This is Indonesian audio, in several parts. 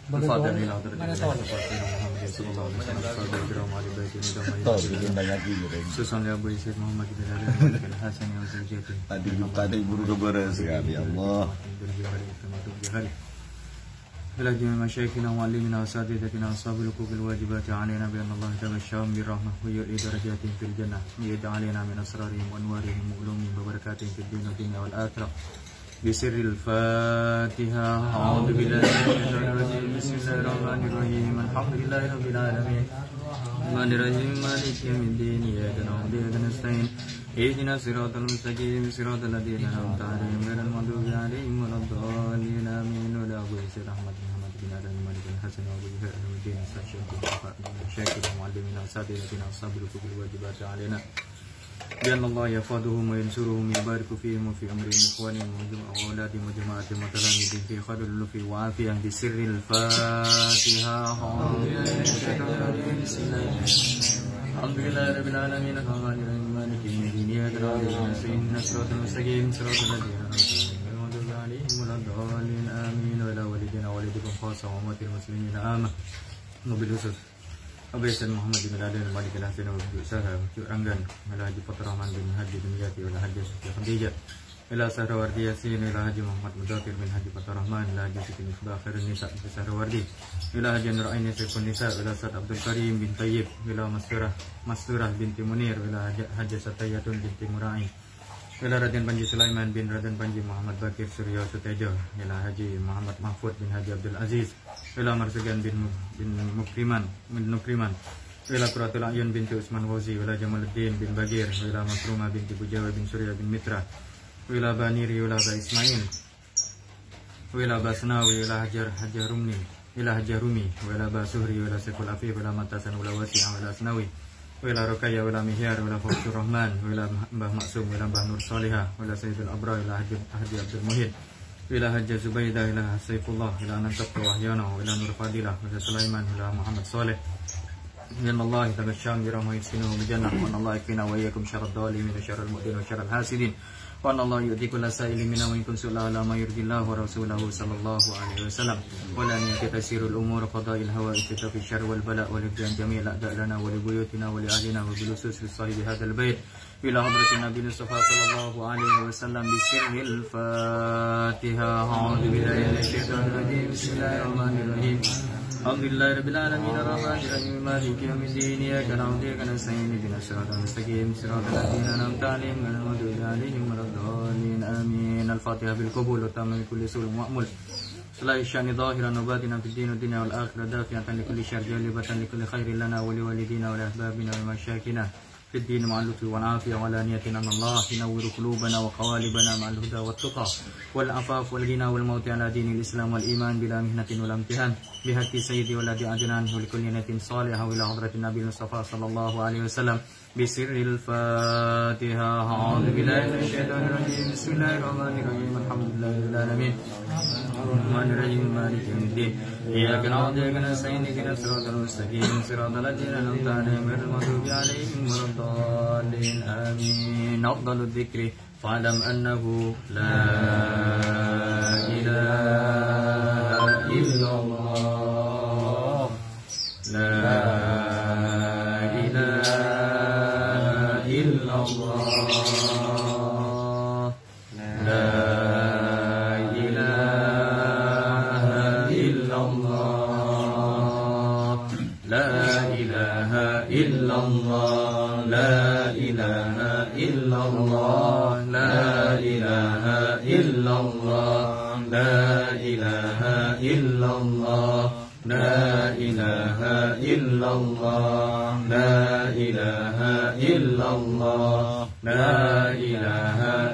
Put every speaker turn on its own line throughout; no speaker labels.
الفاتحة إلى حضرة محمد صلى الله عليه وسلم وعلى بيته Susun ya Abu Yusuf Muhammad bin Ali bin Hasan yang sejati.
Tadi buru keberes sekali Allah.
إلى جميع مشايخنا ومعلمنا وسادتنا وأصحاب الحقوق الواجبات علينا بأن الله تغشاهم بالرحمة ويؤلي درجاتهم في الجنة ويجعل علينا من أسرارهم وأنوارهم وعلومهم وبركاتهم في الدين والدنيا والآخرة بسر الفاتحة. أعوذ بالله من الشيطان الرجيم. بسم الله الرحمن الرحيم. الحمد لله رب العالمين الرحمن الرحيم مالك يوم الدين إياك نعبد وإياك نستعين اهدنا الصراط المستقيم صراط الذين أنعمت عليهم غير المغضوب عليهم ولا الضالين آمين. ولا أبو يسير أحمد محمد بن آدم مالك بن حسن وأبو جهل الدين الشيخ شاكر ومعلمنا وسادتنا وأصحاب الحقوق الواجبات علينا بأن الله يحفظهم وينصرهم ويبارك فيهم وفي أمرهم إخوانهم وأولادهم وجماعتهم وتلاميذهم في خير اللطف وعافية بسر الفاتحة. الحمد لله رب العالمين الرحمن الرحيم مالك يوم الدين إياك نعبد وإياك نستعين اهدنا الصراط المستقيم صراط الذين أنعمت عليهم غير المغضوب عليهم ولا الضالين آمين. وإلى والدينا ووالدكم خاصة وأموات المسلمين آمين. وبالخصوص Abu Yusuf Muhammad bin Ali bin Malik al-Hasan wa Usaha Ranggan ila Haji Fatrahman bin Haji Dunyati ila Haji Siti Khadijah ila Sahrawardi Yasin ila Haji Muhammad Mudakir bin Haji Fatrahman ila Haji Siti Misbah Khairun Nisa bin Sahrawardi ila Haji Nur Aini Saifun Nisa ila Saad Abdul Karim bin Tayyib ila Masturah binti Munir ila Haji Satayatun binti Murai ila Raden Panji Sulaiman bin Raden Panji Muhammad Bakir Surya Sutejo ila Haji Muhammad Mahfud bin Haji Abdul Aziz ila Marsugan bin Nukriman ila Quratul Ayun binti Usman Ghazi ila Jamaluddin bin Bagir ila Masruma binti Bujawa bin Surya bin Mitra ila Baniri ila Ba Ismail ila Basnawi ila Hajar Rumni ila Hajar Rumi ila Ba Suhri ila Saiful Afif ila Matasan ila Wasi'ah ila Asnawi ila Rukaya ila Mihyar ila Fawzur Rahman ila Mbah Maksum ila Mbah Nur Salihah ila Sayyidul Abra ila Haji Abdul Muhid ila Hajjah Zubaidah ila Saifullah ila Nantab Wahyana ila Nur Fadilah ila Sulaiman ila Muhammad Saleh من الله تغشاهم برحمه يسكنهم بجنة وأن الله يكفينا وإياكم شر الظالمين وشر المؤذين وشر الحاسدين وأن الله يؤتي كل سائل منا وإن كنت سؤال على ما يرضي الله ورسوله صلى الله عليه وسلم ولا نية تسير الأمور قضاء الهوى في الشر والبلاء ولبيان جميع الأعداء لنا ولبيوتنا ولأهلنا وبالخصوص لصاحب هذا البيت إلى حضرة النبي المصطفى صلى الله عليه وسلم بسر الفاتحة. أعوذ بالله من الشيطان الرجيم. بسم الله الرحمن الرحيم. الحمد لله رب العالمين الرحمن الرحيم مالك يوم الدين إياك نعبد وإياك نستعين اهدنا الصراط المستقيم صراط الذين أنعمت عليهم غير المغضوب عليهم ولا الضالين آمين. الفاتحة بالقبول والتام من كل سوء ومأمول صلاة الشأن ظاهرا وباطنا في الدين والدنيا والآخرة دافعة لكل شر جالبة لكل خير لنا ولوالدينا ولأحبابنا ومشايخنا في الدين مع اللطف والعافية وعلانية أن الله ينور قلوبنا وقوالبنا مع الهدى والتقى والعفاف والغنى والموت على دين الإسلام والإيمان بلا مهنة ولا امتحان بحق سيدي ولد عدنان ولكل نية صالحة وإلى حضرة النبي المصطفى صلى الله عليه وسلم بسر الفاتحة. أعوذ بالله من الشيطان الرجيم. بسم الله الرحمن الرحيم. الحمد لله رب العالمين الرحمن الرحيم مالك يوم الدين إياك نعبد وإياك نستعين اهدنا الصراط المستقيم صراط الذين أنعمت عليهم غير المغضوب عليهم ولا الضالين آمين. أفضل الذكر فاعلم أنه لا إله إلا الله لا إله إلا الله لا إله إلا الله لا إله إلا الله لا إله إلا الله لا إله إلا الله لا إله إلا الله لا إله إلا الله لا إله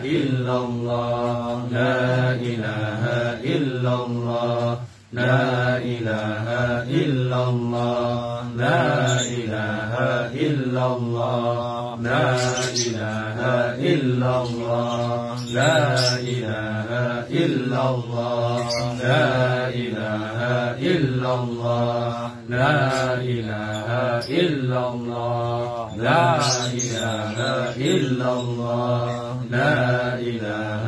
إلا الله لا إله إلا الله لا إله إلا الله لا إله إلا الله لا إله إلا الله لا إله إلا الله لا إله إلا الله لا إله إلا الله لا إله إلا الله لا إله إلا الله لا إله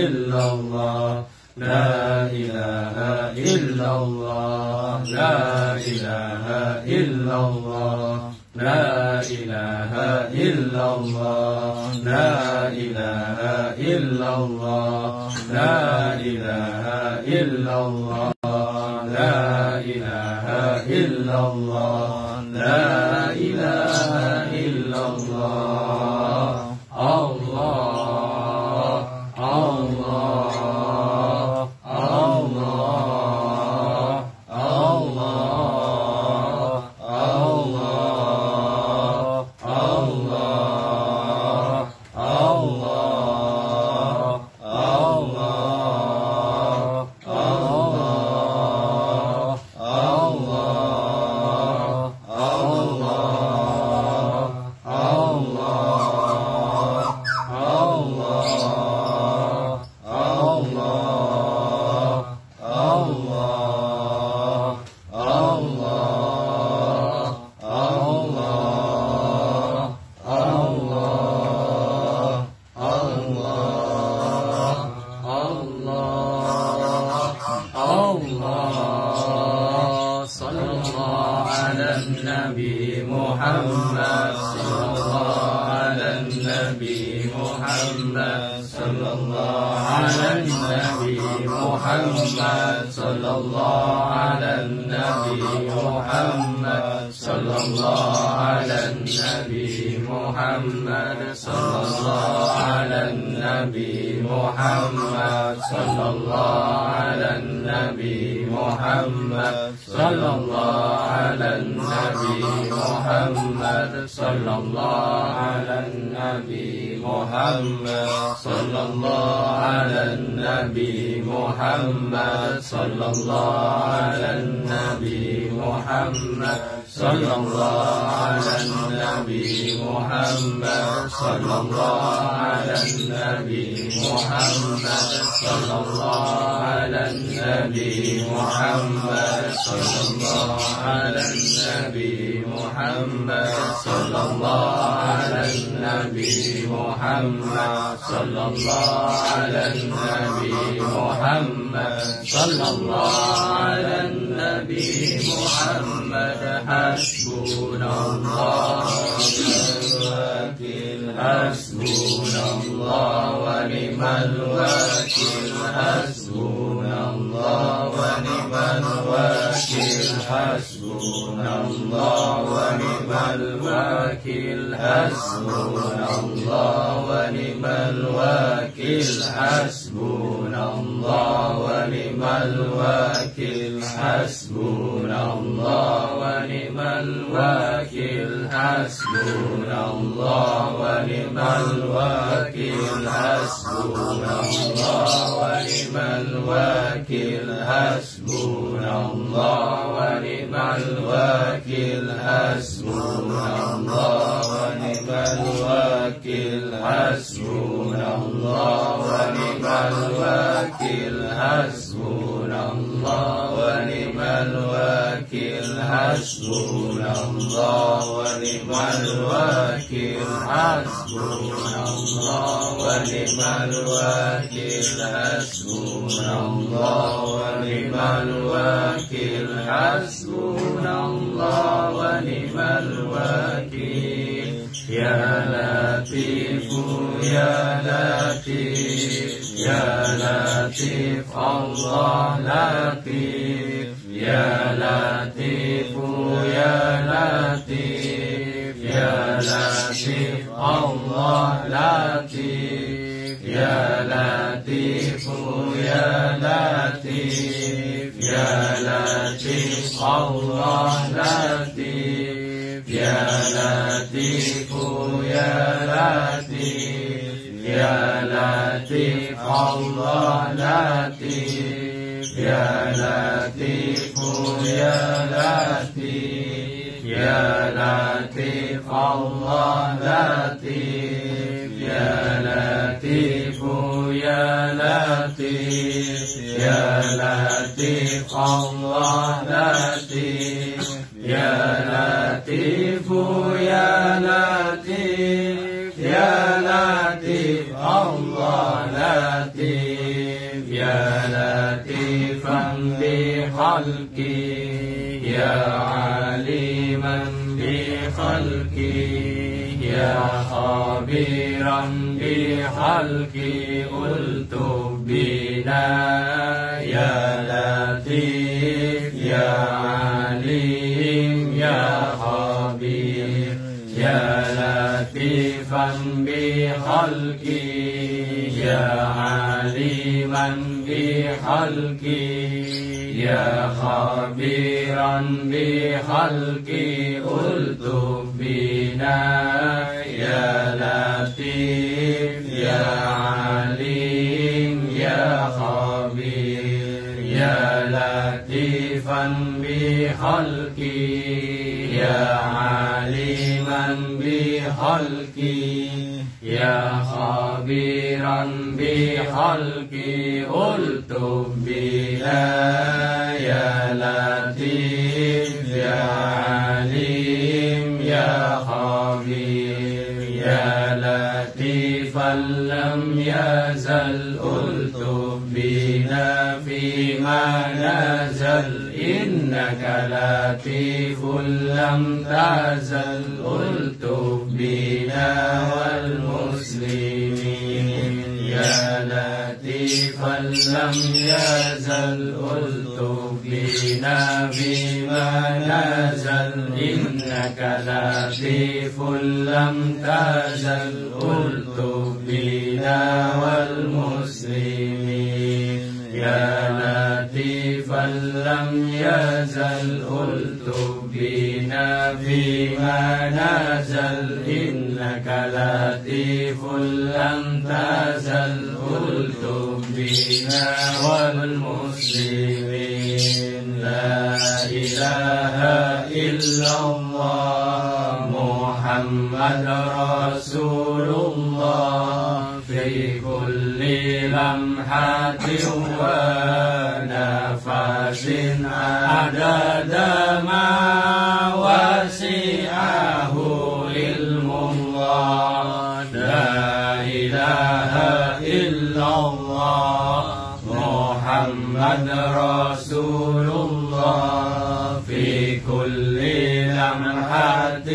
إلا الله لا إله إلا الله لا إله إلا الله لا إله إلا الله لا إله إلا الله لا إله إلا الله لا إله إلا الله لا إله إلا الله الله الله
Allah latif ya latif
بخلقي يا عالما بخلقي يا خبيرا بخلقي قلت بنا يا لطيف يا عليم يا خبير يا لطيفا بخلقي يا عليما بخلقي يا خبيرا بخلقي قلت بنا يا لطيف يا عليم يا خبير يا لطيفا بخلقي يا عليما بخلقي يا خبيرا بخلقي قلت بنا يا لطيف يا عليم يا خبير يا لطيفا لم يزل قلت بنا فيما نزل إنك لطيف لم تزل قلت بنا والمسلمين يا لطيفا لم يزل قلت بنا فيما نزل إنك لطيف لم تزل قلت بنا والمسلمين يا لطيفا لم يزل قلت بنا فيما نزل إنك لطيف لم تزل قلت بنا والمسلمين لا إله إلا الله محمد رسول الله في كل لمحة ونفس عدد ما وسعه علم الله لا إله إلا الله محمد رسول الله في كل لمحة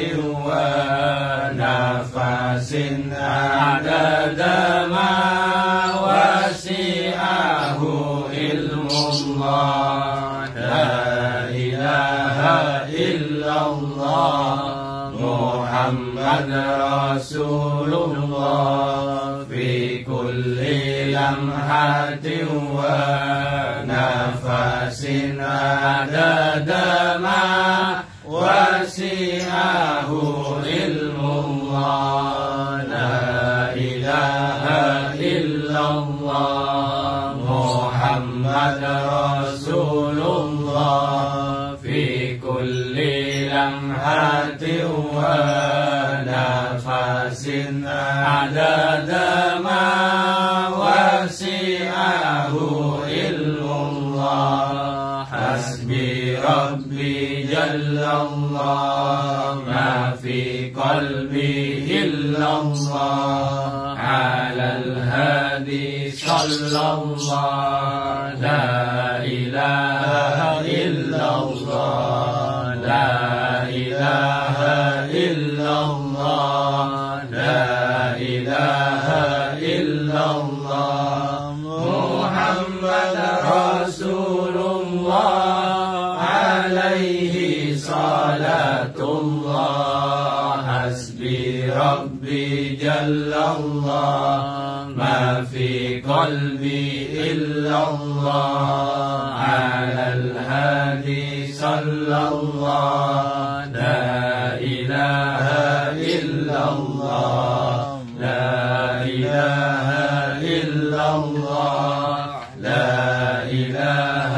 ونفس عدد ما وسعه علم الله لا إله إلا الله محمد رسول الله في كل لمحة ونفس عدد ما وسعه علم الله لا إله إلا الله محمد رسول الله في كل لمحة ونفس عدد ما وسعه علم الله حسبي ربي جل الله ما في قلبي إلا الله على الهادي صلى الله لا إله إلا الله لا إله إلا الله لا إله إلا الله محمد رسول الله عليه صلاة الله حسبي ربي جل الله ما في قلبي إلا الله على الهادي صلى الله لا إله إلا الله لا إله إلا الله لا إله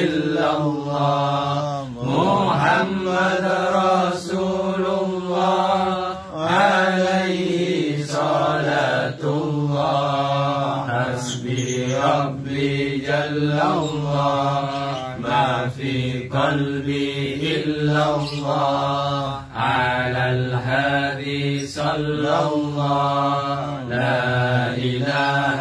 إلا الله محمد رسول الله عليه صلاة الله حسبي ربي جل الله ما في قلبي إلا الله على الهادي صلى الله لا إله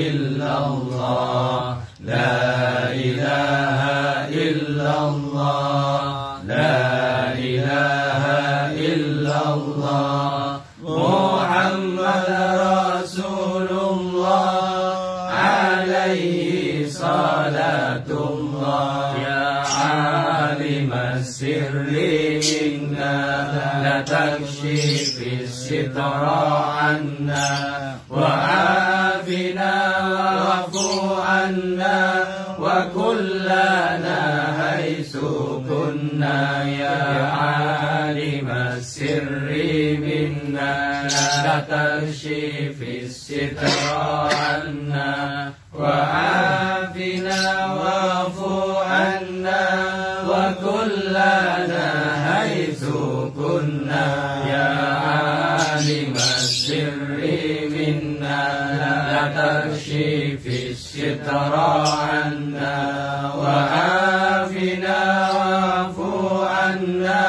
إلا الله لا إله إلا
صلاة الله يا عالم السر منا لا تكشف الستر عنا وعافنا واعف عنا وكلنا حيث كنا يا عالم السر منا لا تكشف الستر عنا وعافنا واعف عنا وكلنا حيث كنا يا عالم السر منا لا تكشف الستر عنا وعافنا واعف عنا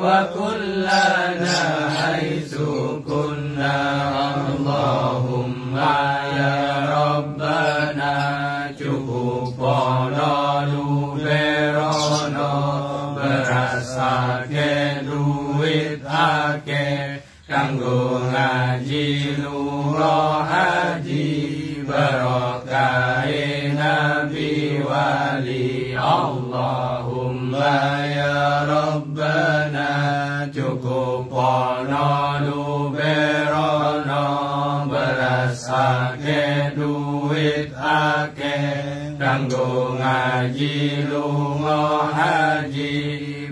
وكلنا حيث كنا اللهم يا ربنا cukupana luberono berasake duit ake kanggo ngaji lumrah haji barokahe nabi wali Allahumma ya rabbana cukupana luberono berasake duit ake kanggo ngaji lunga haji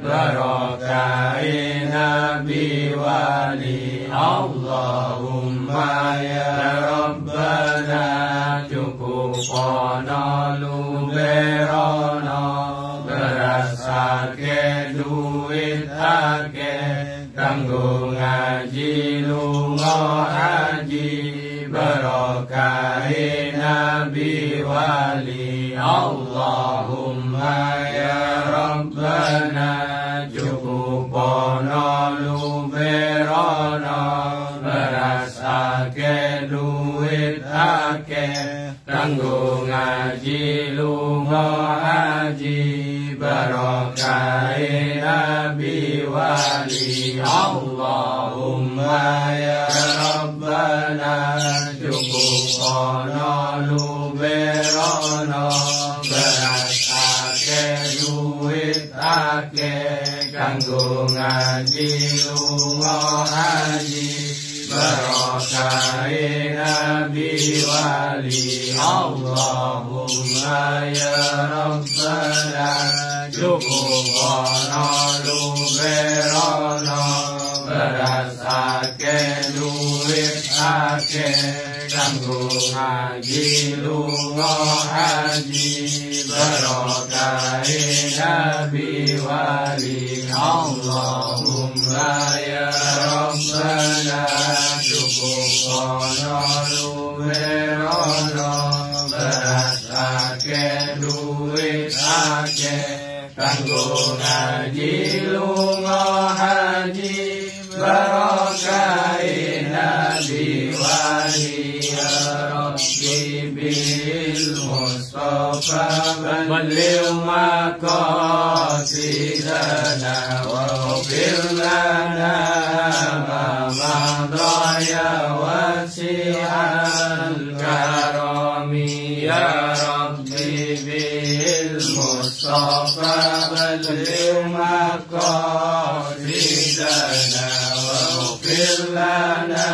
barokahe nabi wali Allahumma ya rabbana cukupana luberono berasake duit ake kanggo ngaji lunga haji barokahe nabi wali Allahumma ya rabbana cukupana luberono berasake duit ake kanggo ngaji lunga haji barokahe nabi wali Allahumma ya rabbana cukupana luberono berasake duit ake kanggo ngaji lunga haji barokahe nabi wali Allahumma ya rabbana cukupana luberono berasake duit ake kanggo ngaji lunga haji barokahe nabi wali Allahumma ya rabbana cukupana luberono berasake duit ake kanggo ngaji lunga haji barokahe nabi wali ya rabbi bil mustafa balligh maqasidana waghfir lana ma madaya wasi'al karami ya rabbi bil mustafa balligh maqasidana waghfir lana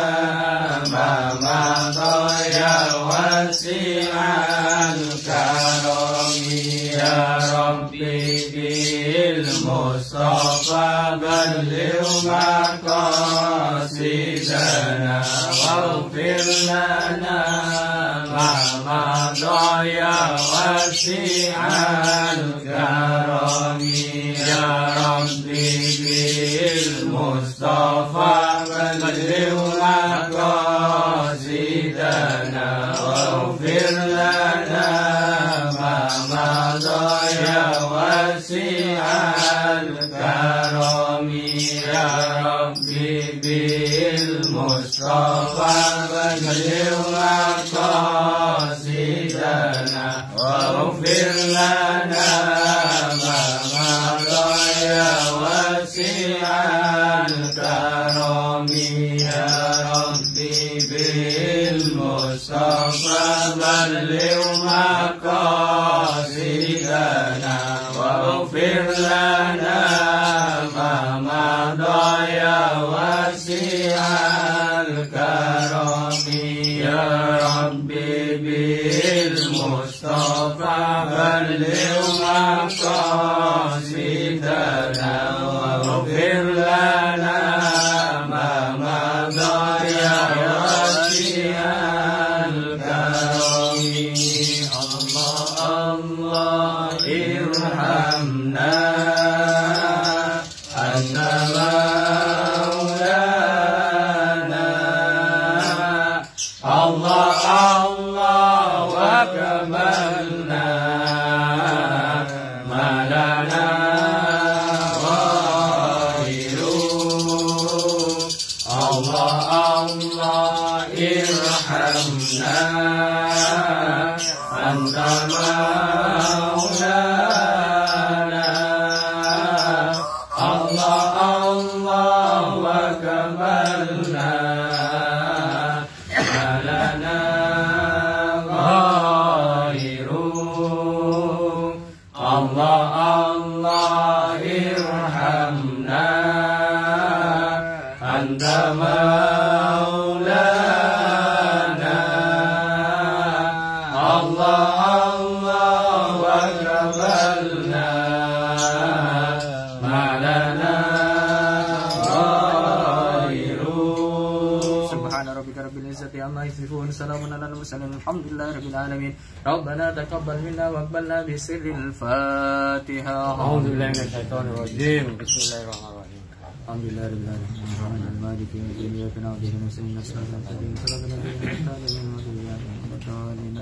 ma madaya wasi'al karami ya rabbi bil mustafa balligh maqasidana waghfir lana ma madaya wasi'al karami ya rabbi bil mustafa balligh maqasidana waghfir lana ma madaya wasi'al karami ya rabbi bil mustafa balligh maqasidana waghfir lana ma madaya wasi'al karami ya rabbi bil mustafa balligh maqasidana بلغ مقاصدنا واغفر لنا ما مضى يا واسع الكرم الله ارحمنا أنت مولانا الله وكملنا ما لنا غيره الله ارحمنا أنت مولانا الله وكملنا ما لنا غيره الله ارحمنا أنت مولانا الله وكملنا ما لنا غيره
سبحان ربك رب العزة عما يصفون سلام على المرسلين الحمد لله رب العالمين ربنا تقبل منا واقبلنا بسر الفاتحة
أعوذ بالله من الشيطان الرجيم بسم الله الرحمن الرحيم
الحمد لله رب العالمين الرحمن المالك يوم الدين إياك نعبد وإياك نستعين اهدنا الصراط المستقيم صراط الذين أنعمت عليهم غير المغضوب عليهم ولا الضالين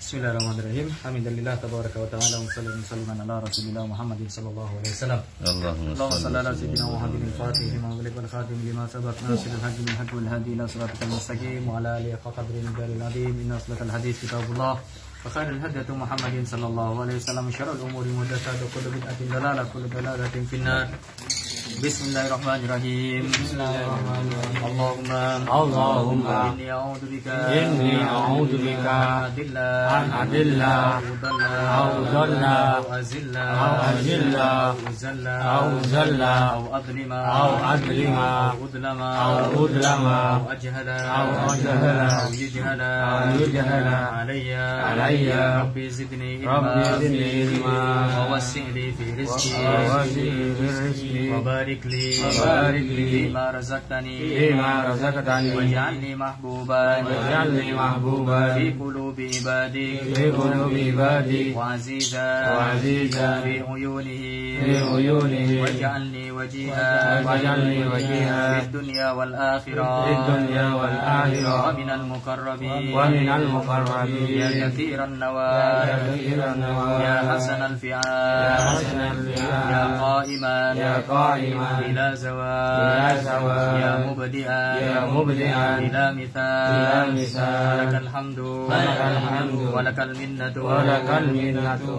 Bismillahirrahmanirrahim. Alhamdulillah tabaraka wa ta'ala wa sallallahu ala rasulillah Muhammadin sallallahu alaihi wasallam. Allahumma salli ala sayyidina Muhammadin al-Fatih lima ughliq wal khatim lima sabaq nasiril haqqi bil haqqi wal hadi ila siratal mustaqim wa ala alihi qadrin jalil azim inna salatal hadis kitabullah wa khairul hadiyatu Muhammadin sallallahu alaihi wasallam syarrul umuri muhdatsatuha wa kullu bid'atin dalalah kullu dalalatin finnar. Bismillahirrahmanirrahim. Allahumma inni a'udzu bika an adilla aw azilla aw adlima aw udlama aw ajhala aw yujhala alayya rabbi zidni ilma wa wasi' li fi rizqi وبارك لي فيما رزقتني واجعلني محبوبا في قلوب عبادك وعزيزا في عيونهم واجعلني وجيها في الدنيا والآخرة ومن المقربين يا كثير النوال يا حسن الفعال يا قائما إلى زوال يا مبدئا إلى مثال لك الحمد ولك المنة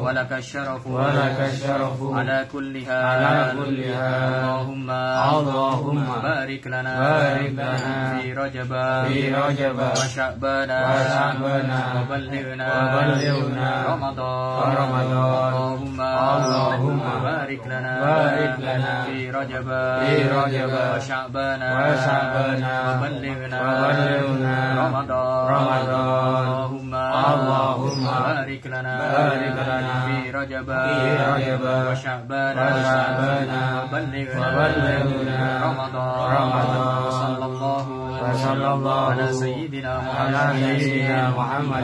ولك الشرف على كل حال اللهم بارك لنا في رجب وشعبان وبلغنا رمضان اللهم بارك لنا في رجب وشعبان وبلغنا رمضان اللهم بارك لنا في رجب وشعبان وبلغنا رمضان وصلى الله على سيدنا محمد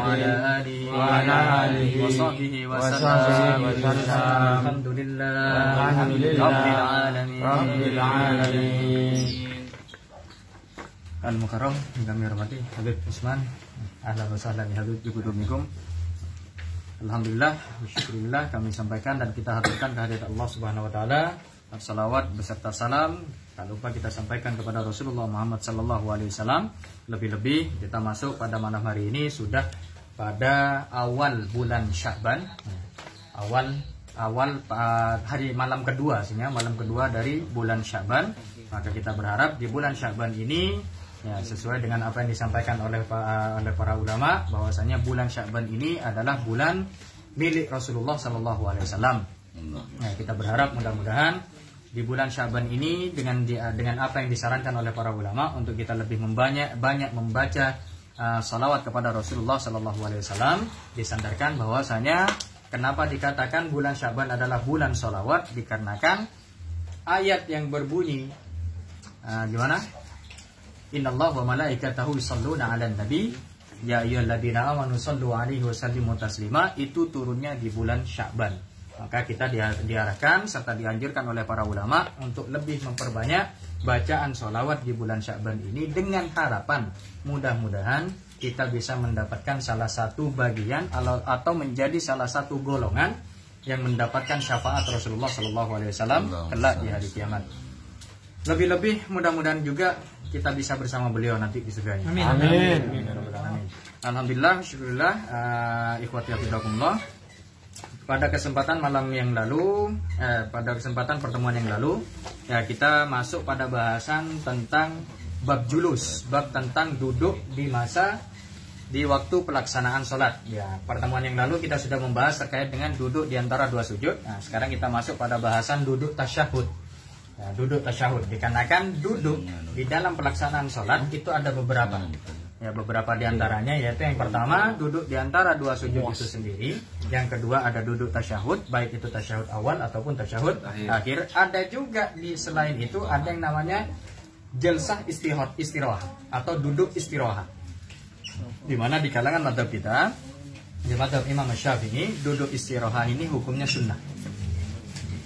وعلى آله وصحبه وسلم الحمد لله رب العالمين. Al-Mukarram yang kami hormati Habib Usman, ahlan wa sahlan ya Habib biqudumikum. Alhamdulillah, syukurillah kami sampaikan dan kita haturkan kehadirat Allah Subhanahu wa taala. Salawat beserta salam tak lupa kita sampaikan kepada Rasulullah Muhammad sallallahu alaihi wasallam. Lebih-lebih kita masuk pada malam hari ini sudah pada awal bulan Sya'ban. Awal hari malam kedua dari bulan Sya'ban. Maka kita berharap di bulan Sya'ban ini ya sesuai dengan apa yang disampaikan oleh para ulama bahwasanya bulan Sya'ban ini adalah bulan milik Rasulullah sallallahu alaihi wasallam. Nah, kita berharap mudah-mudahan di bulan Sya'ban ini dengan apa yang disarankan oleh para ulama untuk kita lebih banyak membaca salawat kepada Rasulullah Sallallahu Alaihi Wasallam. Disandarkan bahwasanya kenapa dikatakan bulan Sya'ban adalah bulan salawat, dikarenakan ayat yang berbunyi gimana? Innallaha wa malaikatahu yusholluna 'alan nabi ya ayyuhalladzina amanu shallu 'alaihi wa sallimu taslima, itu turunnya di bulan Sya'ban. Maka kita diarahkan serta dianjurkan oleh para ulama untuk lebih memperbanyak bacaan sholawat di bulan Sya'ban ini, dengan harapan mudah-mudahan kita bisa mendapatkan salah satu bagian atau menjadi salah satu golongan yang mendapatkan syafaat Rasulullah Sallallahu Alaihi Wasallam kelak di hari kiamat. Lebih-lebih mudah-mudahan juga kita bisa bersama beliau nanti di surga.
Amin. Amin.
Alhamdulillah, syukurillah, ikhwati fillah. Pada kesempatan pertemuan yang lalu, ya kita masuk pada bahasan tentang bab julus, bab tentang duduk di waktu pelaksanaan sholat. Ya, pertemuan yang lalu kita sudah membahas terkait dengan duduk di antara dua sujud. Nah, sekarang kita masuk pada bahasan duduk tasyahud. Ya, duduk tasyahud, dikarenakan duduk di dalam pelaksanaan sholat itu ada beberapa. Ya, beberapa di antaranya, yaitu yang pertama duduk di antara dua sujud itu sendiri. Yang kedua ada duduk tasyahud, baik itu tasyahud awal ataupun tasyahud akhir. Ada juga di selain itu ada yang namanya jalsah istirahat atau duduk istirahat. Di mana di kalangan mazhab kita, di mazhab Imam Syafi'i, duduk istirahat ini hukumnya sunnah.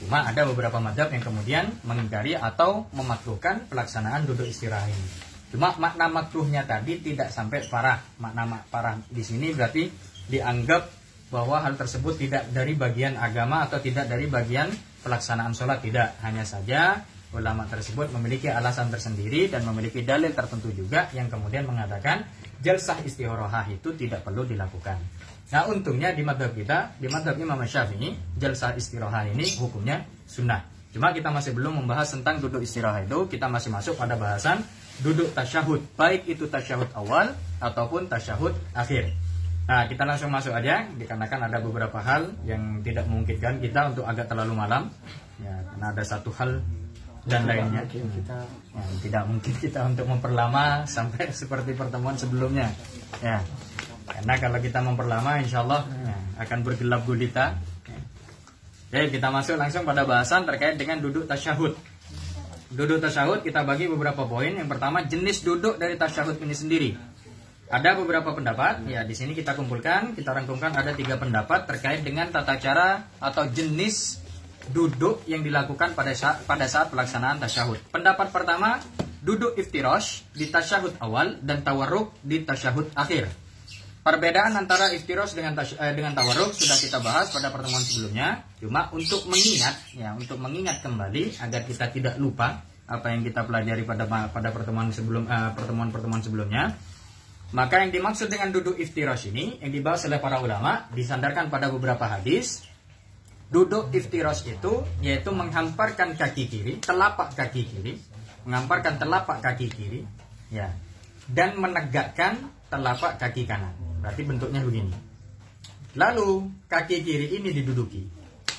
Cuma ada beberapa mazhab yang kemudian mengingkari atau memakruhkan pelaksanaan duduk istirahat ini. Cuma makna makruhnya tadi tidak sampai parah. Makna parah di sini berarti dianggap bahwa hal tersebut tidak dari bagian agama atau tidak dari bagian pelaksanaan sholat. Tidak, hanya saja ulama tersebut memiliki alasan tersendiri dan memiliki dalil tertentu juga yang kemudian mengatakan jalsah istirahat itu tidak perlu dilakukan. Nah, untungnya di mazhab kita, di mazhab Imam Syafi'i, jalsah istirahat ini hukumnya sunnah. Cuma kita masih belum membahas tentang duduk istirahat itu, kita masih masuk pada bahasan duduk tasyahud, baik itu tasyahud awal ataupun tasyahud akhir. Nah, kita langsung masuk aja, dikarenakan ada beberapa hal yang tidak memungkinkan kita untuk agak terlalu malam. Ya, karena ada satu hal dan lainnya yang tidak mungkin kita untuk memperlama sampai seperti pertemuan sebelumnya. Ya, karena kalau kita memperlama, insya Allah akan bergelap gulita. Oke, kita masuk langsung pada bahasan terkait dengan duduk tasyahud. Duduk tasyahud kita bagi beberapa poin. Yang pertama, jenis duduk dari tasyahud ini sendiri. Ada beberapa pendapat. Ya, di sini kita kumpulkan, kita rangkumkan ada 3 pendapat terkait dengan tata cara atau jenis duduk yang dilakukan pada saat pelaksanaan tasyahud. Pendapat pertama, duduk iftirash di tasyahud awal dan tawarruk di tasyahud akhir. Perbedaan antara iftirash dengan tawarruk sudah kita bahas pada pertemuan sebelumnya. Cuma untuk mengingat kembali agar kita tidak lupa apa yang kita pelajari pada pertemuan sebelumnya. Maka yang dimaksud dengan duduk iftirash ini yang dibahas oleh para ulama disandarkan pada beberapa hadis. Duduk iftirash itu yaitu menghamparkan kaki kiri, menghamparkan telapak kaki kiri, ya, dan menegakkan telapak kaki kanan. Berarti bentuknya begini. Lalu kaki kiri ini diduduki.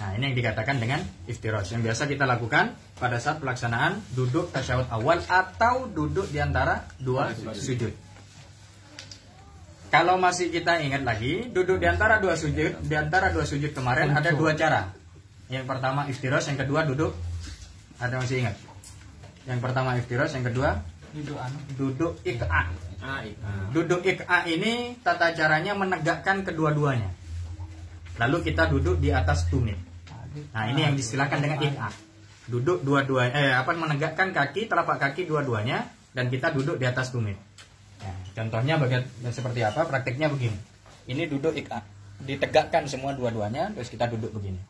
Nah, ini yang dikatakan dengan iftirash yang biasa kita lakukan pada saat pelaksanaan duduk tasyahud awal atau duduk di antara dua sujud. Kalau masih kita ingat lagi, duduk di antara dua sujud kemarin ada 2 cara. Yang pertama iftirash, yang kedua duduk. Ada masih ingat? Yang pertama iftirash, yang kedua duduk ik'a. Duduk ik'a ini tata caranya menegakkan kedua-duanya. Lalu kita duduk di atas tumit. Nah, ini yang distilahkan dengan ik'a. Duduk menegakkan kaki, telapak kaki dua-duanya, dan kita duduk di atas tumit. Nah, contohnya seperti apa? Praktiknya begini. Ini duduk ik'a, ditegakkan semua dua-duanya, terus kita duduk begini.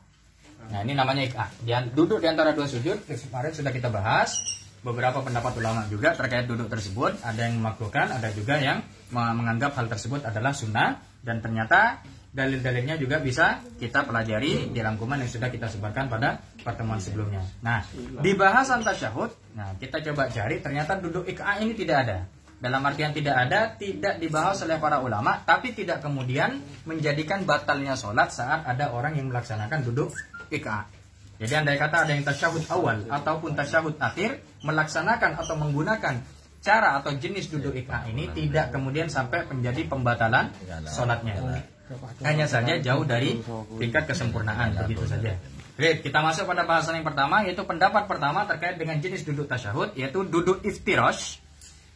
Nah, ini namanya ik'a. Duduk di antara 2 sujud. Kemarin sudah kita bahas. Beberapa pendapat ulama juga terkait duduk tersebut. Ada yang memakruhkan, ada juga yang menganggap hal tersebut adalah sunnah. Dan ternyata dalil-dalilnya juga bisa kita pelajari di rangkuman yang sudah kita sebarkan pada pertemuan sebelumnya. Nah, di bahasan tasyahud, kita coba cari, ternyata duduk ik'a ini tidak ada. Dalam artian tidak ada, tidak dibahas oleh para ulama, tapi tidak kemudian menjadikan batalnya sholat saat ada orang yang melaksanakan duduk ik'a. Jadi andai kata ada yang tasyahud awal ataupun tasyahud akhir, melaksanakan atau menggunakan cara atau jenis duduk iqah ini tidak kemudian sampai menjadi pembatalan sholatnya. Hanya saja jauh dari tingkat kesempurnaan, begitu saja. Baik, kita masuk pada bahasan yang pertama, yaitu pendapat pertama terkait dengan jenis duduk tasyahud, yaitu duduk iftirash.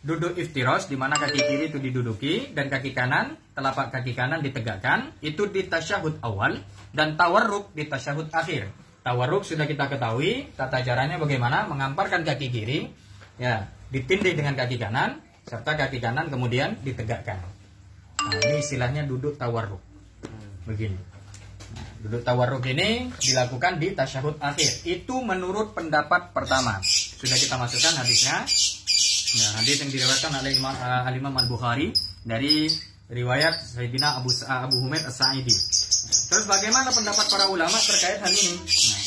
Duduk iftirash di mana kaki kiri itu diduduki dan kaki kanan, telapak kaki kanan ditegakkan, itu di tasyahud awal, dan tawarruk di tasyahud akhir. Tawarruk sudah kita ketahui tata caranya bagaimana, mengamparkan kaki kiri, ya, ditindih dengan kaki kanan, serta kaki kanan kemudian ditegakkan. Nah, ini istilahnya duduk tawarruk. Begini. Nah, duduk tawarruk ini dilakukan di tasyahud akhir. Itu menurut pendapat pertama. Sudah kita masukkan hadisnya. Nah, hadis yang diriwayatkan oleh Imam Al-Bukhari dari riwayat Sayyidina Abu Humaid As-Sa'idi. Terus bagaimana pendapat para ulama terkait hal ini? Nah,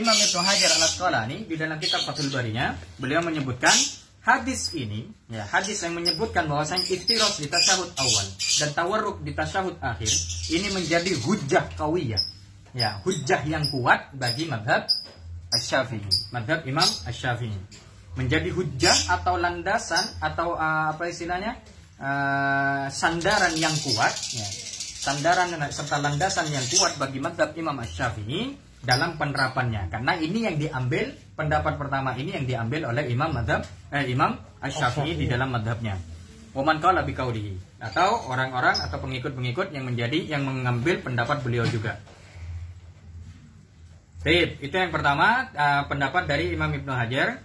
Imam Ibnu Hajar Al-Asqalani di dalam kitab Fathul Barinya, beliau menyebutkan hadis ini, ya, hadis yang menyebutkan bahwasanya iftirash di tasyahud awal dan tawarruk di tasyahud akhir ini menjadi hujjah qawiyah. Ya, hujjah yang kuat bagi mazhab Asy-Syafi'i, mazhab Imam Asy-Syafi'i. Menjadi hujjah atau landasan atau apa istilahnya? Sandaran yang kuat, ya. Sandaran serta landasan yang kuat bagi mazhab Imam Asy-Syafi'i dalam penerapannya. Karena ini yang diambil, pendapat pertama ini yang diambil oleh Imam Asy-Syafi'i di dalam mazhabnya. Wa man qala bi qaulihi, atau orang-orang atau pengikut-pengikut yang mengambil pendapat beliau juga. Baik, itu yang pertama, pendapat dari Imam Ibnu Hajar.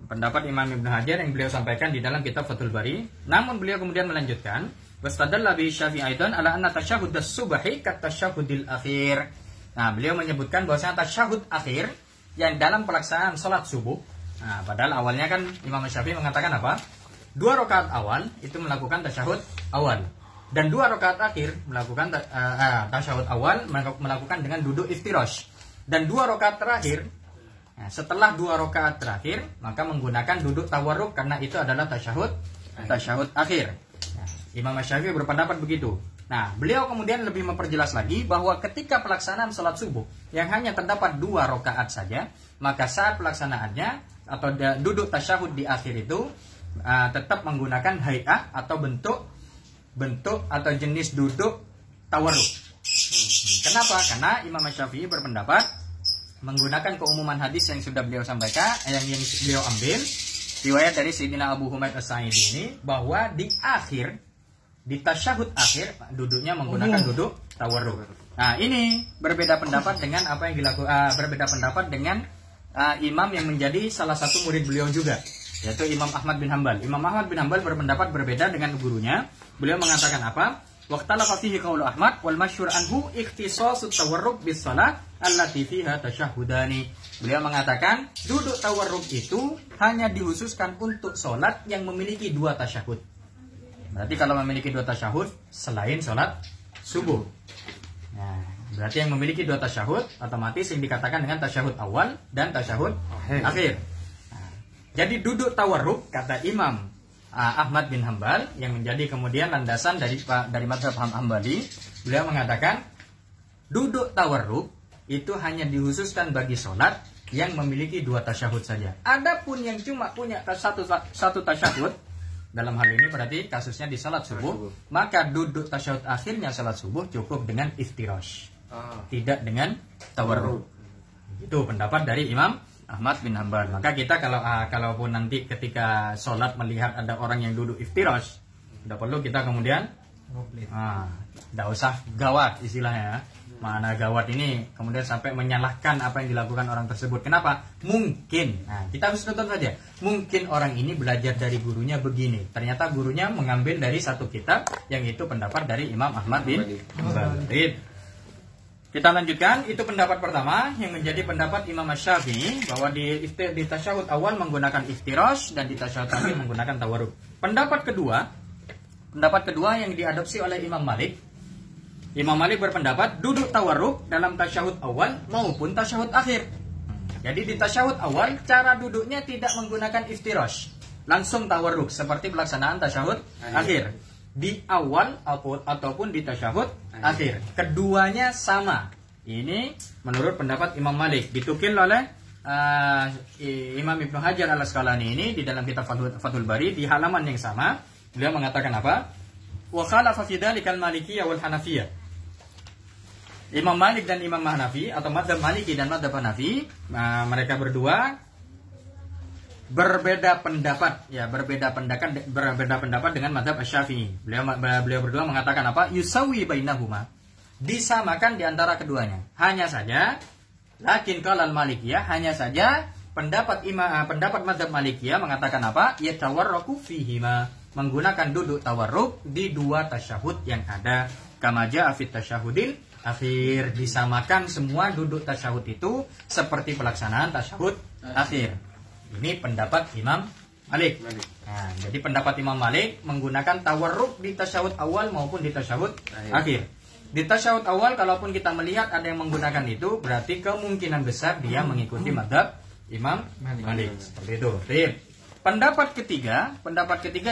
Pendapat Imam Ibnu Hajar yang beliau sampaikan di dalam kitab Fathul Bari. Namun beliau kemudian melanjutkan, wastadalla bi Syafi'i aidan ala anna tasyahhud as-subhi kat tasyahhudil akhir. Nah, beliau menyebutkan bahwasanya tasyahud akhir yang dalam pelaksanaan sholat subuh. Nah, padahal awalnya kan Imam Syafi'i mengatakan apa? 2 rakaat awal itu melakukan tasyahud awal, dan 2 rakaat akhir melakukan tasyahud awal melakukan dengan duduk iftirash, dan 2 rakaat terakhir, nah, setelah 2 rakaat terakhir maka menggunakan duduk tawarruk karena itu adalah tasyahud akhir. Nah, Imam Syafi'i berpendapat begitu. Nah, beliau kemudian lebih memperjelas lagi bahwa ketika pelaksanaan sholat subuh yang hanya terdapat 2 rakaat saja, maka saat pelaksanaannya atau duduk tasyahud di akhir itu tetap menggunakan hay'ah atau bentuk atau jenis duduk tawarruk. Kenapa? Karena Imam Syafi'i berpendapat menggunakan keumuman hadis yang sudah beliau sampaikan, yang beliau ambil riwayat dari Sayyidina Abu Humaid As-Sa'idi ini, bahwa di tasyahud akhir duduknya menggunakan duduk tawarruk. Nah, ini berbeda pendapat dengan apa yang dilakukan, berbeda pendapat dengan imam yang menjadi salah satu murid beliau juga, yaitu Imam Ahmad bin Hanbal. Imam Ahmad bin Hanbal berpendapat berbeda dengan gurunya. Beliau mengatakan apa? Waqtalafa fihi qaulu Ahmad wal masyhur anhu ikhtisasut tawarruk bis shalah allati fiha tasyahhudani. Beliau mengatakan duduk tawarruk itu hanya dihususkan untuk sholat yang memiliki 2 tasyahud. Berarti kalau memiliki 2 tasyahud selain sholat subuh. Nah, berarti yang memiliki 2 tasyahud otomatis yang dikatakan dengan tasyahud awal dan tasyahud akhir. Nah, jadi duduk tawarruk kata Imam Ahmad bin Hanbal yang menjadi kemudian landasan dari mazhab Hambali, beliau mengatakan duduk tawarruk itu hanya dihususkan bagi sholat yang memiliki 2 tasyahud saja. Adapun yang cuma punya satu tasyahud, dalam hal ini berarti kasusnya di salat subuh, maka duduk tasyahud akhirnya salat subuh cukup dengan iftirash, tidak dengan tawarruk. Itu pendapat dari Imam Ahmad bin Hanbal. Maka kita kalaupun nanti ketika sholat melihat ada orang yang duduk iftirash, tidak perlu kita kemudian tidak usah gawat istilahnya. Mana gawat ini kemudian sampai menyalahkan apa yang dilakukan orang tersebut. Kenapa? Mungkin, nah, kita harus nonton saja. Mungkin orang ini belajar dari gurunya begini. Ternyata gurunya mengambil dari satu kitab yang itu pendapat dari Imam Ahmad bin Hanbal. Kita lanjutkan, itu pendapat pertama yang menjadi pendapat Imam Asy-Syafi'i bahwa di tasyahud awal menggunakan iftirash dan di tasyahud akhir menggunakan tawarruk. Pendapat kedua yang diadopsi oleh Imam Malik. Imam Malik berpendapat duduk tawarruk dalam tasyahud awal maupun tasyahud akhir. Jadi di tasyahud awal cara duduknya tidak menggunakan iftirash, langsung tawarruk seperti pelaksanaan tasyahud akhir. Di awal ataupun di tasyahud akhir, keduanya sama, Ini menurut pendapat Imam Malik, ditukil oleh Imam Ibnu Hajar al-Asqalani ini di dalam kitab Fathul Bari di halaman yang sama. Beliau mengatakan apa? Wa khalafa fi dzalikal Malikiyah wal Hanafiyah. Imam Malik dan Imam Hanafi atau mazhab Maliki dan mazhab Hanafi, mereka berdua berbeda pendapat, ya berbeda pendapat dengan mazhab Asy-Syafi'i. Beliau berdua mengatakan apa? Yusawi bainahuma, disamakan di antara keduanya. Hanya saja, lakin qalal Malikiyah, hanya saja pendapat mazhab Malikiyah mengatakan apa? Yatawarraku fihima, menggunakan duduk tawarruk di dua tasyahud yang ada. Kama jaa fit tasyahudil akhir, disamakan semua duduk tasyahud itu seperti pelaksanaan tasyahud akhir. Ini pendapat Imam Malik. Nah, jadi pendapat Imam Malik menggunakan tawarruk di tasyahud awal maupun di tasyahud akhir. Di tasyahud awal kalaupun kita melihat ada yang menggunakan itu, berarti kemungkinan besar dia mengikuti mazhab Imam Malik. Seperti itu. Pendapat ketiga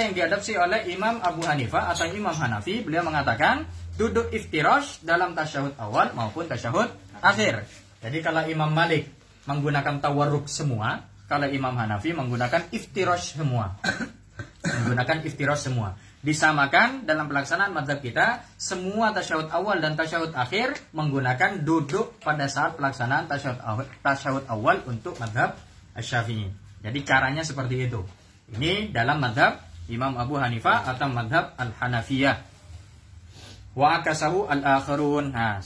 yang diadopsi oleh Imam Abu Hanifah atau Imam Hanafi, beliau mengatakan duduk iftirash dalam tasyahud awal maupun tasyahud akhir. Jadi kalau Imam Malik menggunakan tawarruk semua, kalau Imam Hanafi menggunakan iftirash semua. Disamakan dalam pelaksanaan mazhab kita, semua tasyahud awal dan tasyahud akhir menggunakan duduk pada saat pelaksanaan tasyahud awal untuk mazhab Asy-Syafi'i. Jadi caranya seperti itu. Ini dalam mazhab Imam Abu Hanifah atau mazhab Al-Hanafiyah. Wa akasahu al-akharun. Nah,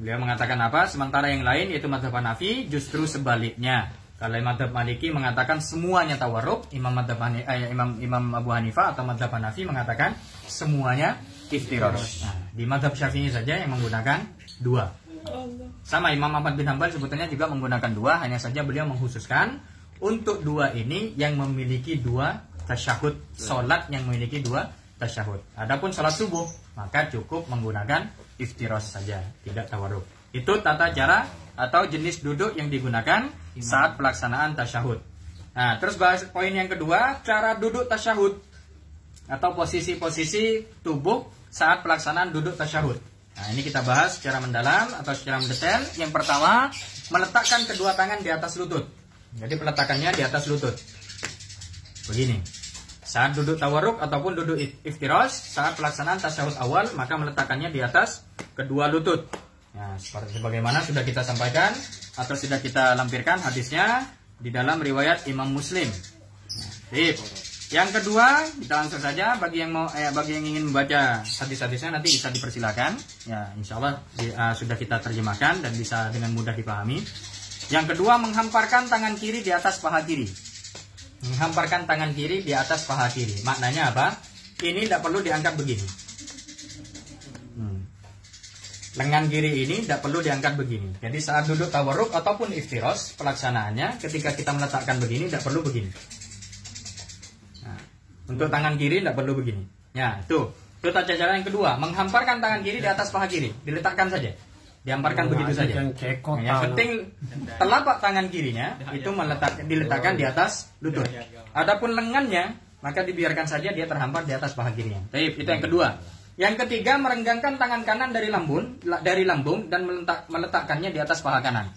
beliau mengatakan apa? Sementara yang lain yaitu mazhab Hanafi justru sebaliknya. Kalau mazhab Maliki mengatakan semuanya tawarruk, Imam Abu Hanifah atau mazhab Hanafi mengatakan semuanya iftirash. Nah, di mazhab Syafi'i saja yang menggunakan dua. Sama Imam Ahmad bin Hanbal sebetulnya juga menggunakan dua, hanya saja beliau mengkhususkan untuk dua ini yang memiliki dua tasyahud, salat yang memiliki dua tasyahud. Adapun salat subuh maka cukup menggunakan iftirash saja, tidak tawarruk. Itu tata cara atau jenis duduk yang digunakan saat pelaksanaan tasyahud. Nah, terus bahas poin yang kedua, cara duduk tasyahud atau posisi-posisi tubuh saat pelaksanaan duduk tasyahud. Nah, ini kita bahas secara mendalam atau secara mendetail. Yang pertama, meletakkan kedua tangan di atas lutut. Jadi peletakannya di atas lutut. Begini. Saat duduk tawarruk ataupun duduk iftirash, saat pelaksanaan tasyahud awal, maka meletakkannya di atas kedua lutut. Nah, seperti bagaimana sudah kita sampaikan atau sudah kita lampirkan hadisnya di dalam riwayat Imam Muslim. Nah, yang kedua, kita langsung saja bagi yang ingin membaca hadis-hadisnya nanti bisa dipersilakan. Ya, insyaallah sudah kita terjemahkan dan bisa dengan mudah dipahami. Yang kedua, menghamparkan tangan kiri di atas paha kiri. Menghamparkan tangan kiri di atas paha kiri. Maknanya apa? Ini tidak perlu diangkat begini. Lengan kiri ini tidak perlu diangkat begini. Jadi saat duduk tawarruk ataupun iftirash, pelaksanaannya ketika kita meletakkan begini tidak perlu begini. Nah, untuk tangan kiri tidak perlu begini. Ya, itu tata cara yang kedua, menghamparkan tangan kiri di atas paha kiri, diletakkan saja. Dihamparkan begitu saja. Nah, yang penting telapak tangan kirinya itu diletakkan di atas lutut. Adapun lengannya maka dibiarkan saja dia terhampar di atas paha kirinya. Itu yang kedua. Yang ketiga, merenggangkan tangan kanan dari lambung dan meletakkannya di atas paha kanan.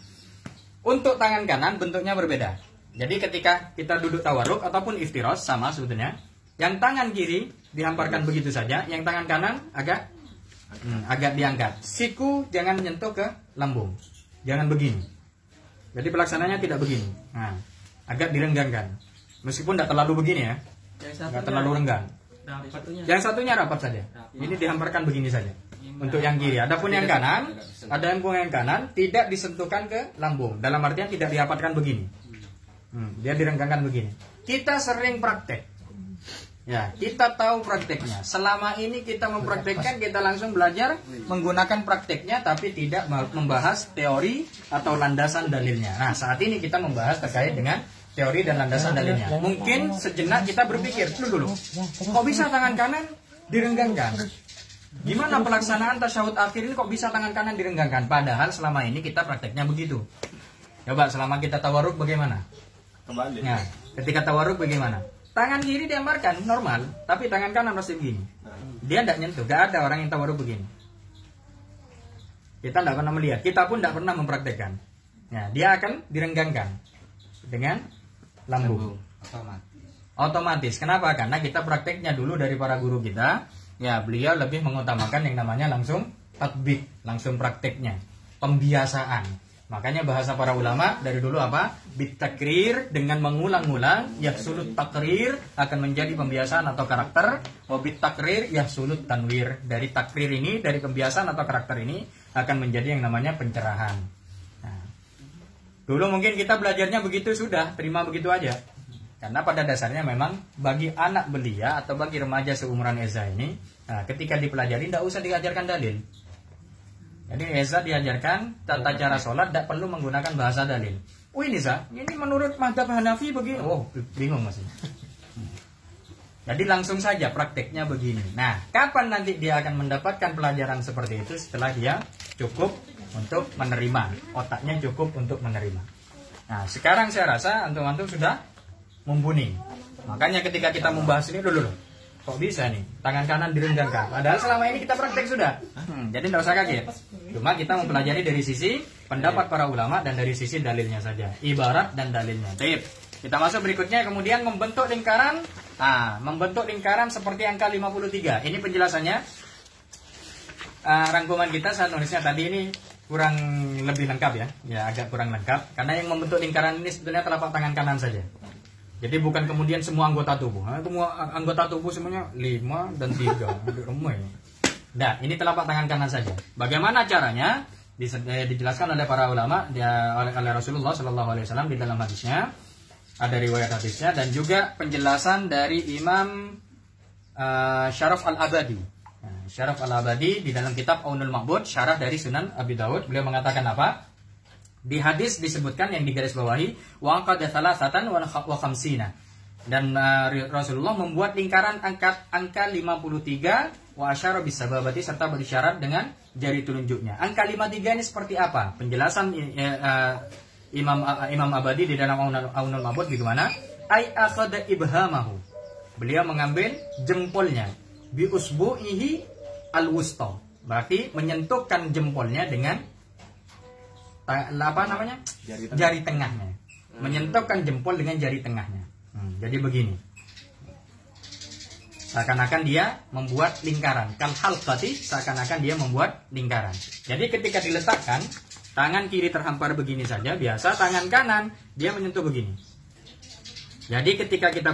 Untuk tangan kanan bentuknya berbeda. Jadi ketika kita duduk tawarruk ataupun iftirash sama sebetulnya. Yang tangan kiri dihamparkan begitu saja, yang tangan kanan agak diangkat. Siku jangan menyentuh ke lambung. Jangan begini. Jadi pelaksananya tidak begini. Nah, agak direnggangkan. Meskipun tidak terlalu begini ya. Tidak terlalu renggang. Yang satunya rapat saja. Ini dihamparkan begini saja. Untuk yang kiri. Adapun yang kanan, tidak disentuhkan ke lambung. Dalam artian tidak dirapatkan begini. Dia direnggangkan begini. Kita sering praktek. Ya, kita tahu prakteknya. Selama ini kita mempraktekkan, kita langsung belajar menggunakan prakteknya, tapi tidak membahas teori atau landasan dalilnya. Nah, saat ini kita membahas terkait dengan teori dan landasan dalilnya. Mungkin sejenak kita berpikir dulu. Kok bisa tangan kanan direnggangkan? Gimana pelaksanaan tasyahud akhir ini kok bisa tangan kanan direnggangkan? Padahal selama ini kita prakteknya begitu. Coba selama kita tawarruk bagaimana?
Kembali.
Nah, ketika tawarruk bagaimana? Tangan kiri dihamparkan normal, tapi tangan kanan masih begini. Dia tidak nyentuh. Gak ada orang yang tawarruk begini. Kita tidak pernah melihat, kita pun tidak pernah mempraktekkan. Nah, dia akan direnggangkan dengan lambung. Otomatis. Kenapa? Karena kita prakteknya dulu dari para guru kita. Ya, beliau lebih mengutamakan yang namanya langsung tatbik, langsung prakteknya, pembiasaan. Makanya bahasa para ulama dari dulu apa? Bitakrir, dengan mengulang-ulang, yahsulut takrir akan menjadi pembiasaan atau karakter. Wabit takrir yahsulut tanwir. Dari takrir ini, dari pembiasaan atau karakter ini akan menjadi yang namanya pencerahan. Nah, dulu mungkin kita belajarnya begitu sudah, terima begitu aja. Karena pada dasarnya memang bagi anak belia atau bagi remaja seumuran Eza ini, nah, ketika dipelajari tidak usah diajarkan dalil. Jadi Eza diajarkan tata cara sholat, tidak perlu menggunakan bahasa dalil. Oh ini Za, ini menurut madhab Hanafi begini. Oh bingung masih. Jadi langsung saja prakteknya begini. Nah, kapan nanti dia akan mendapatkan pelajaran seperti itu? Setelah dia cukup untuk menerima, otaknya cukup untuk menerima. Nah, sekarang saya rasa antum-antum sudah mumpuni. Makanya ketika kita membahas ini dulu, kok bisa nih tangan kanan direnggangkan? Padahal selama ini kita praktek sudah. Jadi tidak usah kaget. Cuma kita mempelajari dari sisi pendapat para ulama dan dari sisi dalilnya saja. Ibarat dan dalilnya. Baik. Kita masuk berikutnya, kemudian membentuk lingkaran. Nah, membentuk lingkaran seperti angka 53. Ini penjelasannya. Rangkuman kita saat nulisnya tadi ini kurang lebih lengkap ya. Ya, agak kurang lengkap. Karena yang membentuk lingkaran ini sebetulnya telapak tangan kanan saja. Jadi bukan kemudian semua anggota tubuh. Semua anggota tubuh semuanya 5 dan 3. Nah, ini telapak tangan kanan saja. Bagaimana caranya? Dijelaskan oleh para ulama, oleh Rasulullah SAW di dalam hadisnya. Ada riwayat hadisnya dan juga penjelasan dari Imam Syaraf Al-Abadi. Nah, Syaraf Al-Abadi di dalam kitab Aunul Ma'bud, syarah dari Sunan Abi Dawud, beliau mengatakan apa? Di hadis disebutkan yang digarisbawahi wa qad thalathatan wa khamsina. Dan Rasulullah membuat lingkaran angka 53 wa asyara bisababati serta berisyarat dengan jari telunjuknya. Angka 53 ini seperti apa? Penjelasan Imam Abadi di dalam Aunul Ma'bud bagaimana? Ai akhadha ibhamahu. Beliau mengambil jempolnya bi usbu'ihi al-wusta. Berarti menyentuhkan jempolnya dengan apa namanya? Jari tengahnya. Menyentuhkan jempol dengan jari tengahnya. Jadi begini. Seakan-akan dia membuat lingkaran. Kal halqati, seakan-akan dia membuat lingkaran. Jadi ketika diletakkan, tangan kiri terhampar begini saja, biasa tangan kanan dia menyentuh begini. Jadi ketika kita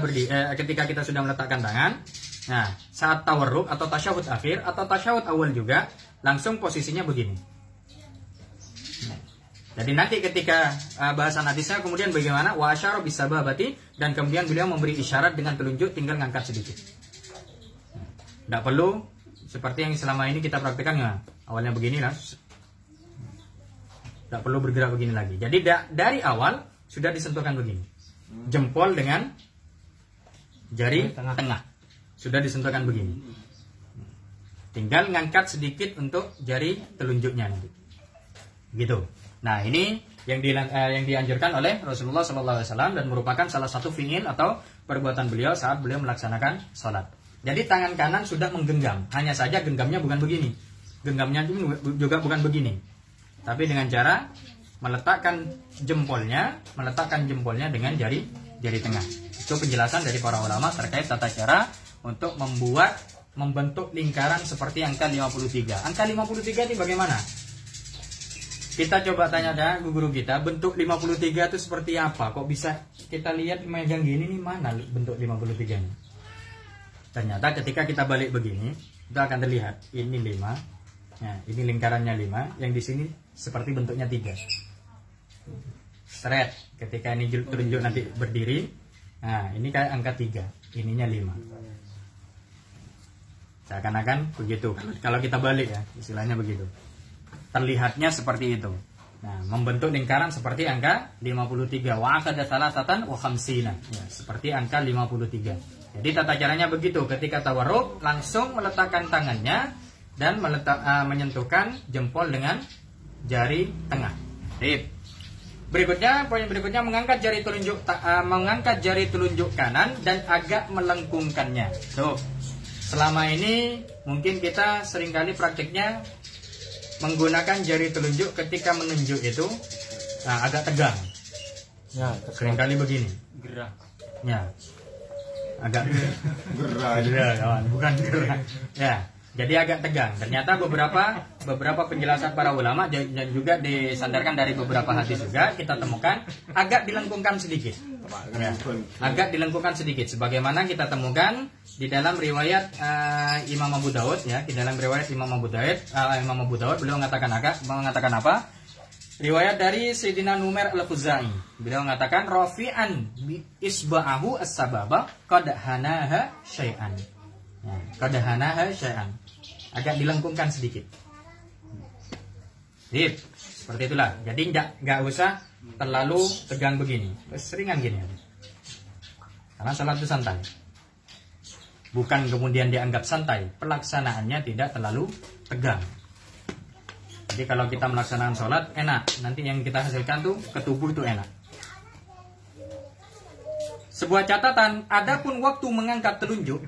ketika kita sudah meletakkan tangan, nah, saat tawarruk atau tasyahud akhir atau tasyahud awal juga langsung posisinya begini. Jadi nanti ketika bahasan hadisnya kemudian bagaimana wa asyara bisababati, dan kemudian beliau memberi isyarat dengan telunjuk, tinggal ngangkat sedikit. Tidak perlu seperti yang selama ini kita praktekkan ya. Awalnya begini lah. Tidak perlu bergerak begini lagi. Jadi dari awal sudah disentuhkan begini. Jempol dengan jari tengah. Sudah disentuhkan begini. Tinggal ngangkat sedikit untuk jari telunjuknya nanti. Gitu. Nah, ini yang dianjurkan oleh Rasulullah SAW dan merupakan salah satu fi'il atau perbuatan beliau saat beliau melaksanakan sholat. Jadi tangan kanan sudah menggenggam. Hanya saja genggamnya bukan begini. Genggamnya juga bukan begini. Tapi dengan cara meletakkan jempolnya dengan jari tengah. Itu penjelasan dari para ulama terkait tata cara untuk membentuk lingkaran seperti angka 53. Angka 53 ini bagaimana? Kita coba tanya guru kita, bentuk 53 itu seperti apa? Kok bisa kita lihat megang gini nih, mana bentuk 53 nya? Ternyata ketika kita balik begini, itu akan terlihat ini 5. Nah, ini lingkarannya 5, yang di sini seperti bentuknya 3. Seret, ketika ini telunjuk nanti berdiri, nah ini kayak angka 3, ininya 5. Seakan-akan begitu. Kalau kita balik ya, istilahnya begitu. Terlihatnya seperti itu. Nah, membentuk lingkaran seperti angka 53. Wa aqada thalathatan wa khamsina. Ya, seperti angka 53. Jadi tata caranya begitu. Ketika tawarruk langsung meletakkan tangannya dan menyentuhkan jempol dengan jari tengah. Baik. Berikutnya, poin berikutnya mengangkat jari telunjuk kanan dan agak melengkungkannya. Selama ini mungkin kita seringkali praktiknya menggunakan jari telunjuk ketika menunjuk itu agak tegang.
Ya,
Seringkali begini.
gerah.
Ya. Agak
Gerah.
gerah, kawan, bukan gerah. Ya. Jadi agak tegang. Ternyata beberapa penjelasan para ulama dan juga disandarkan dari beberapa hadis juga kita temukan agak dilengkungkan sedikit. Ya, agak dilengkungkan sedikit. Sebagaimana kita temukan di dalam riwayat Imam Abu Daud ya, di dalam riwayat Imam Abu Daud beliau mengatakan apa? Riwayat dari Sayyidina Numair Al-Khuzai. Beliau mengatakan rafi'an bi isba'ahu as-sababa qad hanaha syai'an. Ya, qad hanaha syai'an. Agak dilengkungkan sedikit. Seperti itulah. Jadi nggak usah terlalu tegang begini. Seringan gini. Karena salat itu santai. Bukan kemudian dianggap santai, pelaksanaannya tidak terlalu tegang. Jadi kalau kita melaksanakan sholat enak, nanti yang kita hasilkan tuh ke tubuh itu enak. Sebuah catatan, adapun waktu mengangkat telunjuk,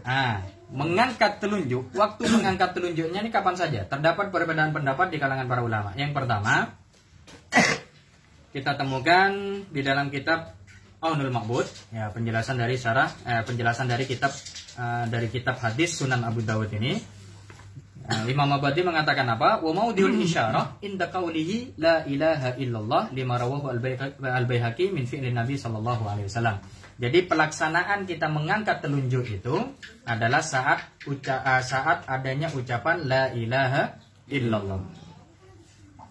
waktu mengangkat telunjuknya ini kapan saja? Terdapat perbedaan pendapat di kalangan para ulama. Yang pertama, kita temukan di dalam kitab Aunul Ma'bud, ya, penjelasan dari kitab hadis Sunan Abu Dawud ini. Imam Abadi mengatakan apa? Wa maudhi'ul isyarah inda qaulihi la ilaha illallah lima rawahu al-Baihaqi min fi'lin Nabi sallallahu alaihi wasallam. Jadi pelaksanaan kita mengangkat telunjuk itu adalah saat adanya ucapan la ilaha illallah.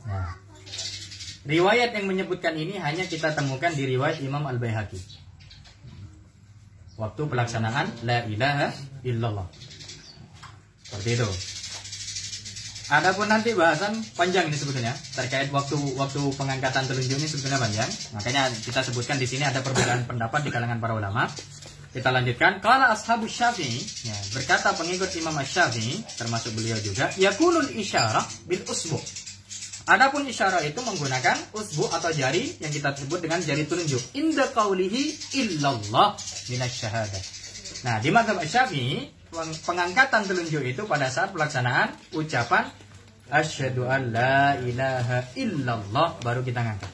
Nah, riwayat yang menyebutkan ini hanya kita temukan di riwayat Imam Al-Baihaqi. Waktu pelaksanaan la ilaha illallah. Seperti itu. Adapun nanti bahasan panjang ini sebetulnya terkait waktu pengangkatan telunjuk ini sebetulnya panjang. Makanya kita sebutkan di sini ada perbedaan pendapat di kalangan para ulama. Kita lanjutkan. Qala ashabus Syafi'i, ya, berkata pengikut Imam Asy-Syafi'i termasuk beliau juga, yakunul isyarah bil usbu. Adapun isyarah itu menggunakan usbu atau jari yang kita sebut dengan jari telunjuk. Inda qaulihi illallah minasyahadah. Nah, di mazhab Asy-Syafi'i pengangkatan telunjuk itu pada saat pelaksanaan ucapan asyhadu an la ilaha illallah baru kita ngangkat.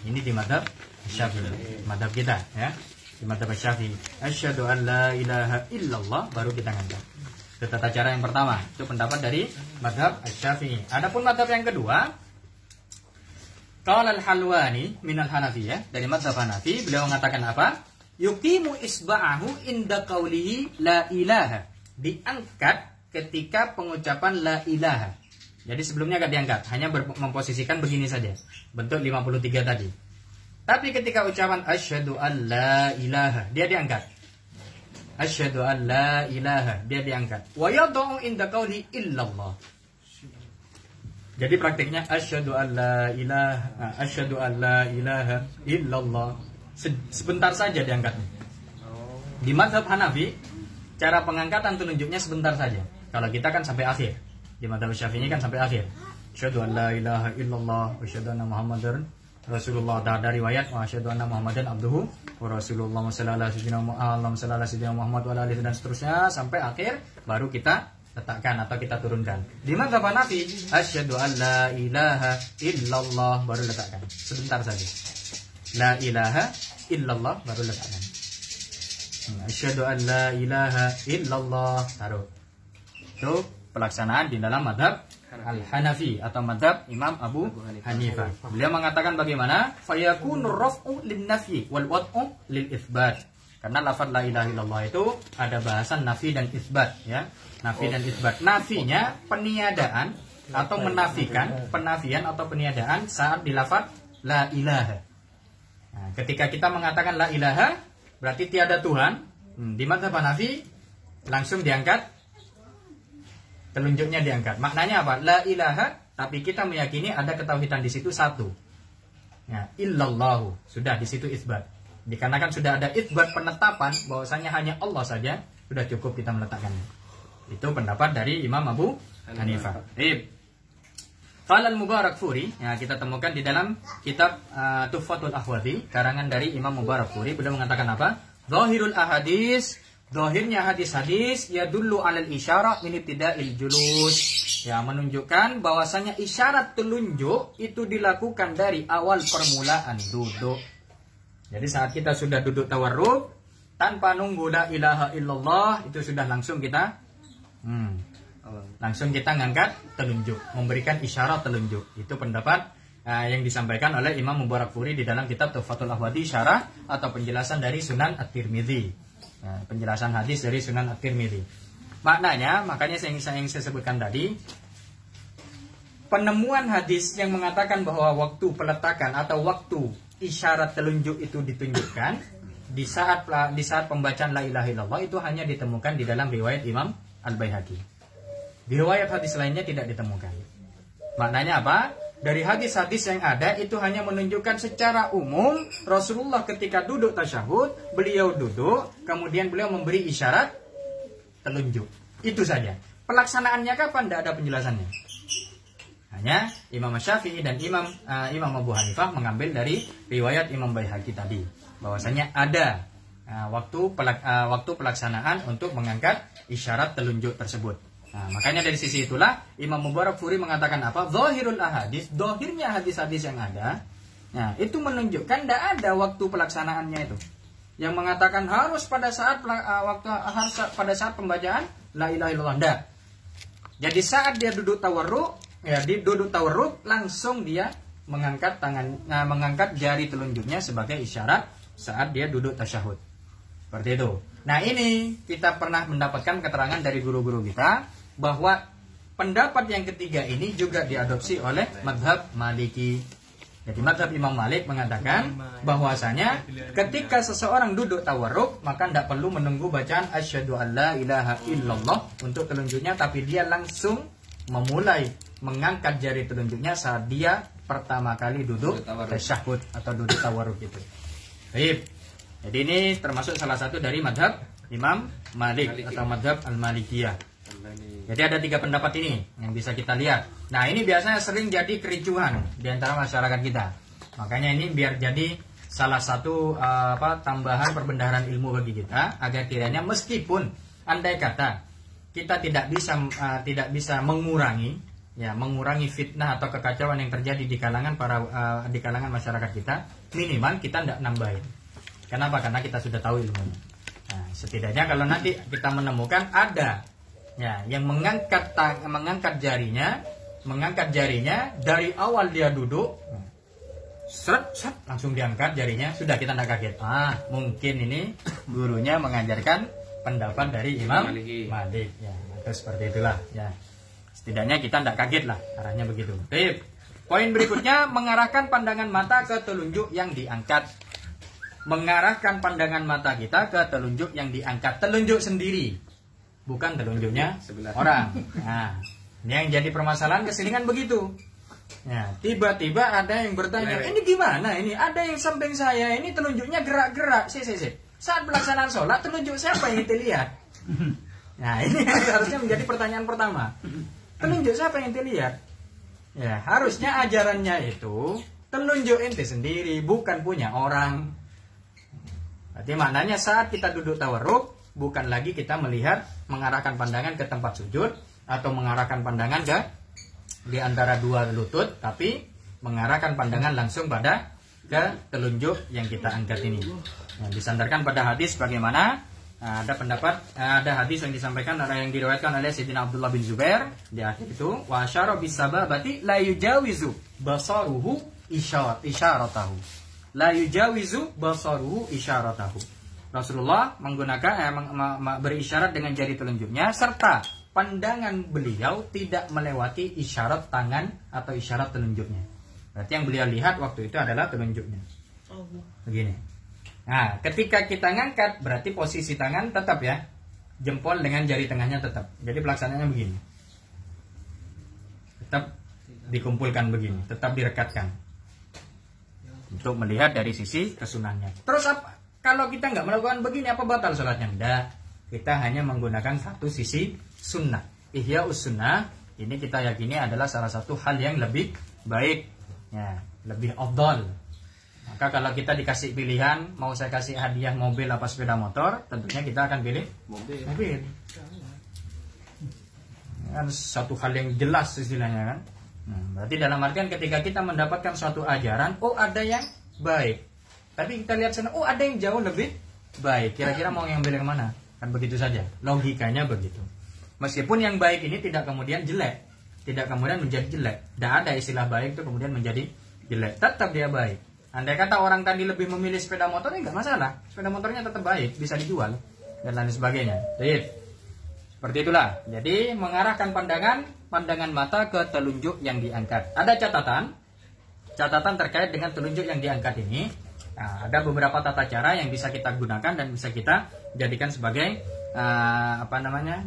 Ini di mazhab Syafi'i, mazhab kita ya. Di mazhab Syafi'i asyhadu an la ilaha illallah baru kita ngangkat. Itu tata cara yang pertama, itu pendapat dari mazhab Syafi'i. Adapun mazhab yang kedua, qala al-Halwani minal Hanafiyah, dari mazhab Hanafi, beliau mengatakan apa? Yuqimu isba'ahu inda qaulihi la ilaha. Diangkat ketika pengucapan la ilaha. Jadi sebelumnya agak diangkat, hanya memposisikan begini saja. Bentuk 53 tadi. Tapi ketika ucapan asyhadu an la ilaha, dia diangkat. Asyhadu an la ilaha, dia diangkat. Wa yad'u inda qaulihi illallah. Jadi praktiknya asyhadu an la ilaha illallah. Sebentar saja diangkatnya. Di mazhab Hanafi, cara pengangkatan telunjuknya sebentar saja. Kalau kita kan sampai akhir. Di mazhab Syafi'i kan sampai akhir. Asyhadu an la ilaha illallah wa asyhadu anna Muhammadar Rasulullah. Ada riwayat wa asyhadu anna Muhammadan abduhu wa rasulullah sallallahu alaihi wasallam Muhammad wa alihi dan seterusnya sampai akhir baru kita letakkan atau kita turunkan. Di mazhab Hanafi, asyhadu an la ilaha illallah baru letakkan. Sebentar saja. La ilaha illallah baru letakkan. Asyhadu an la ilaha illallah taruh. Itu pelaksanaan di dalam mazhab Al-Hanafi atau mazhab Imam Abu Hanifah. Beliau mengatakan bagaimana? Fayakunu raf'u lin-nafyi wal wad'u lil-itsbat. Karena lafaz la ilaha illallah itu ada bahasan nafi dan itsbat ya. Nafi dan itsbat. Nafinya peniadaan atau menafikan, penafian atau peniadaan saat di lafaz la ilaha. Nah, ketika kita mengatakan la ilaha berarti tiada Tuhan. Di mazhab Hanafi langsung diangkat, telunjuknya diangkat. Maknanya apa? La ilaha, tapi kita meyakini ada ketauhidan di situ satu. Ya, illallahu, sudah di situ isbat. Dikarenakan sudah ada isbat penetapan bahwasanya hanya Allah saja, sudah cukup kita meletakkannya. Itu pendapat dari Imam Abu Hanifah. Qala al-Mubarakfuri, ya, kita temukan di dalam kitab Tuhfatul Ahwadhi, karangan dari Imam Mubarakfuri. Beliau mengatakan apa? Zahirul ahadis, zahirnya hadis-hadis yadullu alal isyarah min ibtida'il julus. Ya, menunjukkan bahwasanya isyarat telunjuk itu dilakukan dari awal permulaan duduk. Jadi saat kita sudah duduk tawarruk, tanpa nunggu la ilaha illallah, itu sudah langsung kita ngangkat telunjuk, memberikan isyarat telunjuk. Itu pendapat yang disampaikan oleh Imam Mubarakfuri di dalam kitab Tuhfatul Ahwadi syarah atau penjelasan dari Sunan At-Tirmidzi. Penjelasan hadis dari Sunan At-Tirmidzi. Maknanya, makanya yang saya sebutkan tadi, penemuan hadis yang mengatakan bahwa waktu peletakan atau waktu isyarat telunjuk itu ditunjukkan di saat pembacaan la ilaha illallah itu hanya ditemukan di dalam riwayat Imam Al-Baihaqi. Di riwayat hadis lainnya tidak ditemukan. Maknanya apa? Dari hadis-hadis yang ada itu hanya menunjukkan secara umum Rasulullah ketika duduk tasyahud, beliau duduk, kemudian beliau memberi isyarat telunjuk. Itu saja. Pelaksanaannya kapan? Tidak ada penjelasannya. Hanya Imam Syafi'i dan Imam Abu Hanifah mengambil dari riwayat Imam Baihaqi tadi, bahwasanya ada waktu pelaksanaan untuk mengangkat isyarat telunjuk tersebut. Nah, makanya dari sisi itulah Imam Mubarakfuri mengatakan apa? Zahirul ahadis, zahirnya hadis-hadis yang ada, nah itu menunjukkan tidak ada waktu pelaksanaannya itu. Yang mengatakan harus pada saat pembacaan la ilaha illallah, enggak. Jadi saat dia duduk tawarruk, langsung dia mengangkat jari telunjuknya sebagai isyarat saat dia duduk tasyahud. Seperti itu. Nah, ini kita pernah mendapatkan keterangan dari guru-guru kita bahwa pendapat yang ketiga ini juga diadopsi oleh mazhab Maliki. Jadi mazhab Imam Malik mengatakan bahwasanya ketika seseorang duduk tawarruk maka tidak perlu menunggu bacaan asyhadu alla ilaha illallah untuk telunjuknya, tapi dia langsung memulai mengangkat jari telunjuknya saat dia pertama kali duduk tasyahud atau duduk tawarruk itu. Baik. Jadi ini termasuk salah satu dari mazhab Imam Malik atau mazhab Al-Malikiyah. Jadi ada 3 pendapat ini yang bisa kita lihat. Nah, ini biasanya sering jadi kericuhan di antara masyarakat kita. Makanya ini biar jadi salah satu tambahan perbendaharaan ilmu bagi kita, agar kiranya meskipun andai kata kita tidak bisa mengurangi fitnah atau kekacauan yang terjadi di kalangan masyarakat kita, minimal kita tidak nambahin. Kenapa? Karena kita sudah tahu ilmunya. Nah, setidaknya kalau nanti kita menemukan ada yang mengangkat jarinya dari awal dia duduk, langsung diangkat jarinya, sudah kita tidak kaget. Mungkin ini gurunya mengajarkan pendapat dari Imam Malik. Ya, itu seperti itulah. Ya, setidaknya kita tidak kaget lah, arahnya begitu. Baik. Poin berikutnya, mengarahkan pandangan mata ke telunjuk yang diangkat. Mengarahkan pandangan mata kita ke telunjuk yang diangkat, telunjuk sendiri, bukan telunjuknya orang. Nah, ini yang jadi permasalahan keseringan begitu. Ya, tiba-tiba ada yang bertanya, ini gimana ini? Ada yang samping saya ini telunjuknya gerak-gerak. Saat pelaksanaan sholat, telunjuk siapa yang ente lihat? Nah, ini harusnya menjadi pertanyaan pertama. Telunjuk siapa yang ente lihat? Ya, harusnya ajarannya itu telunjuk ente sendiri, bukan punya orang. Berarti maknanya saat kita duduk tawarruk, bukan lagi kita mengarahkan pandangan ke tempat sujud atau mengarahkan pandangan ke di antara dua lutut, tapi mengarahkan pandangan langsung pada ke telunjuk yang kita angkat ini. Yang disandarkan pada hadis bagaimana? Ada hadis yang disampaikan yang diriwayatkan oleh Sayyidina Abdullah bin Zubair di akhir itu, wa asyara bisababati la yujawizu basaruhu isyaratahu. La yujawizu basaruhu isyaratahu. Rasulullah menggunakan berisyarat dengan jari telunjuknya, serta pandangan beliau tidak melewati isyarat tangan atau isyarat telunjuknya. Berarti yang beliau lihat waktu itu adalah telunjuknya. Begini. Nah, ketika kita ngangkat, berarti posisi tangan tetap ya, jempol dengan jari tengahnya tetap. Jadi pelaksanaannya begini. Tetap dikumpulkan begini, tetap direkatkan. Untuk melihat dari sisi kesunahnya. Terus apa? Kalau kita nggak melakukan begini, apa batal sholatnya? Tidak. Kita hanya menggunakan satu sisi sunnah. Ihya'us sunnah, ini kita yakini adalah salah satu hal yang lebih baik, ya, lebih afdal. Maka kalau kita dikasih pilihan, mau saya kasih hadiah mobil apa sepeda motor, tentunya kita akan pilih mobil. Kan satu hal yang jelas istilahnya kan. Berarti dalam artian ketika kita mendapatkan suatu ajaran, oh ada yang baik, tapi kita lihat sana, oh ada yang jauh lebih baik. Kira-kira mau yang pilih yang mana? Kan begitu saja. Logikanya begitu. Meskipun yang baik ini tidak kemudian jelek, tidak kemudian menjadi jelek. Tidak ada istilah baik itu kemudian menjadi jelek. Tetap dia baik. Andai kata orang tadi lebih memilih sepeda motor, ya nggak masalah. Sepeda motornya tetap baik, bisa dijual dan lain sebagainya. Jadi seperti itulah. Jadi mengarahkan pandangan mata ke telunjuk yang diangkat. Ada catatan terkait dengan telunjuk yang diangkat ini. Nah, ada beberapa tata cara yang bisa kita gunakan dan bisa kita jadikan sebagai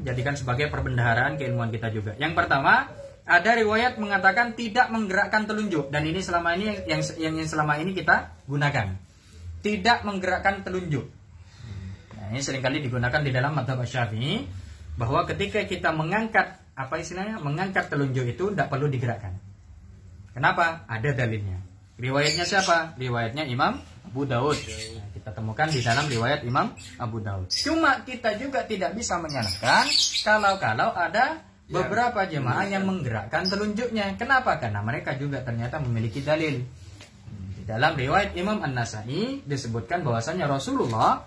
jadikan sebagai perbendaharaan keilmuan kita juga. Yang pertama, ada riwayat mengatakan tidak menggerakkan telunjuk, dan ini selama ini yang selama ini kita gunakan. Tidak menggerakkan telunjuk. Nah, ini seringkali digunakan di dalam mazhab Syafi'i, bahwa ketika kita mengangkat mengangkat telunjuk itu tidak perlu digerakkan. Kenapa? Ada dalilnya. Riwayatnya siapa? Riwayatnya Imam Abu Daud. Nah, kita temukan di dalam riwayat Imam Abu Daud. Cuma kita juga tidak bisa menyalahkan kalau ada beberapa jemaah yang menggerakkan telunjuknya. Kenapa? Karena mereka juga ternyata memiliki dalil. Di dalam riwayat Imam An-Nasai disebutkan bahwasanya Rasulullah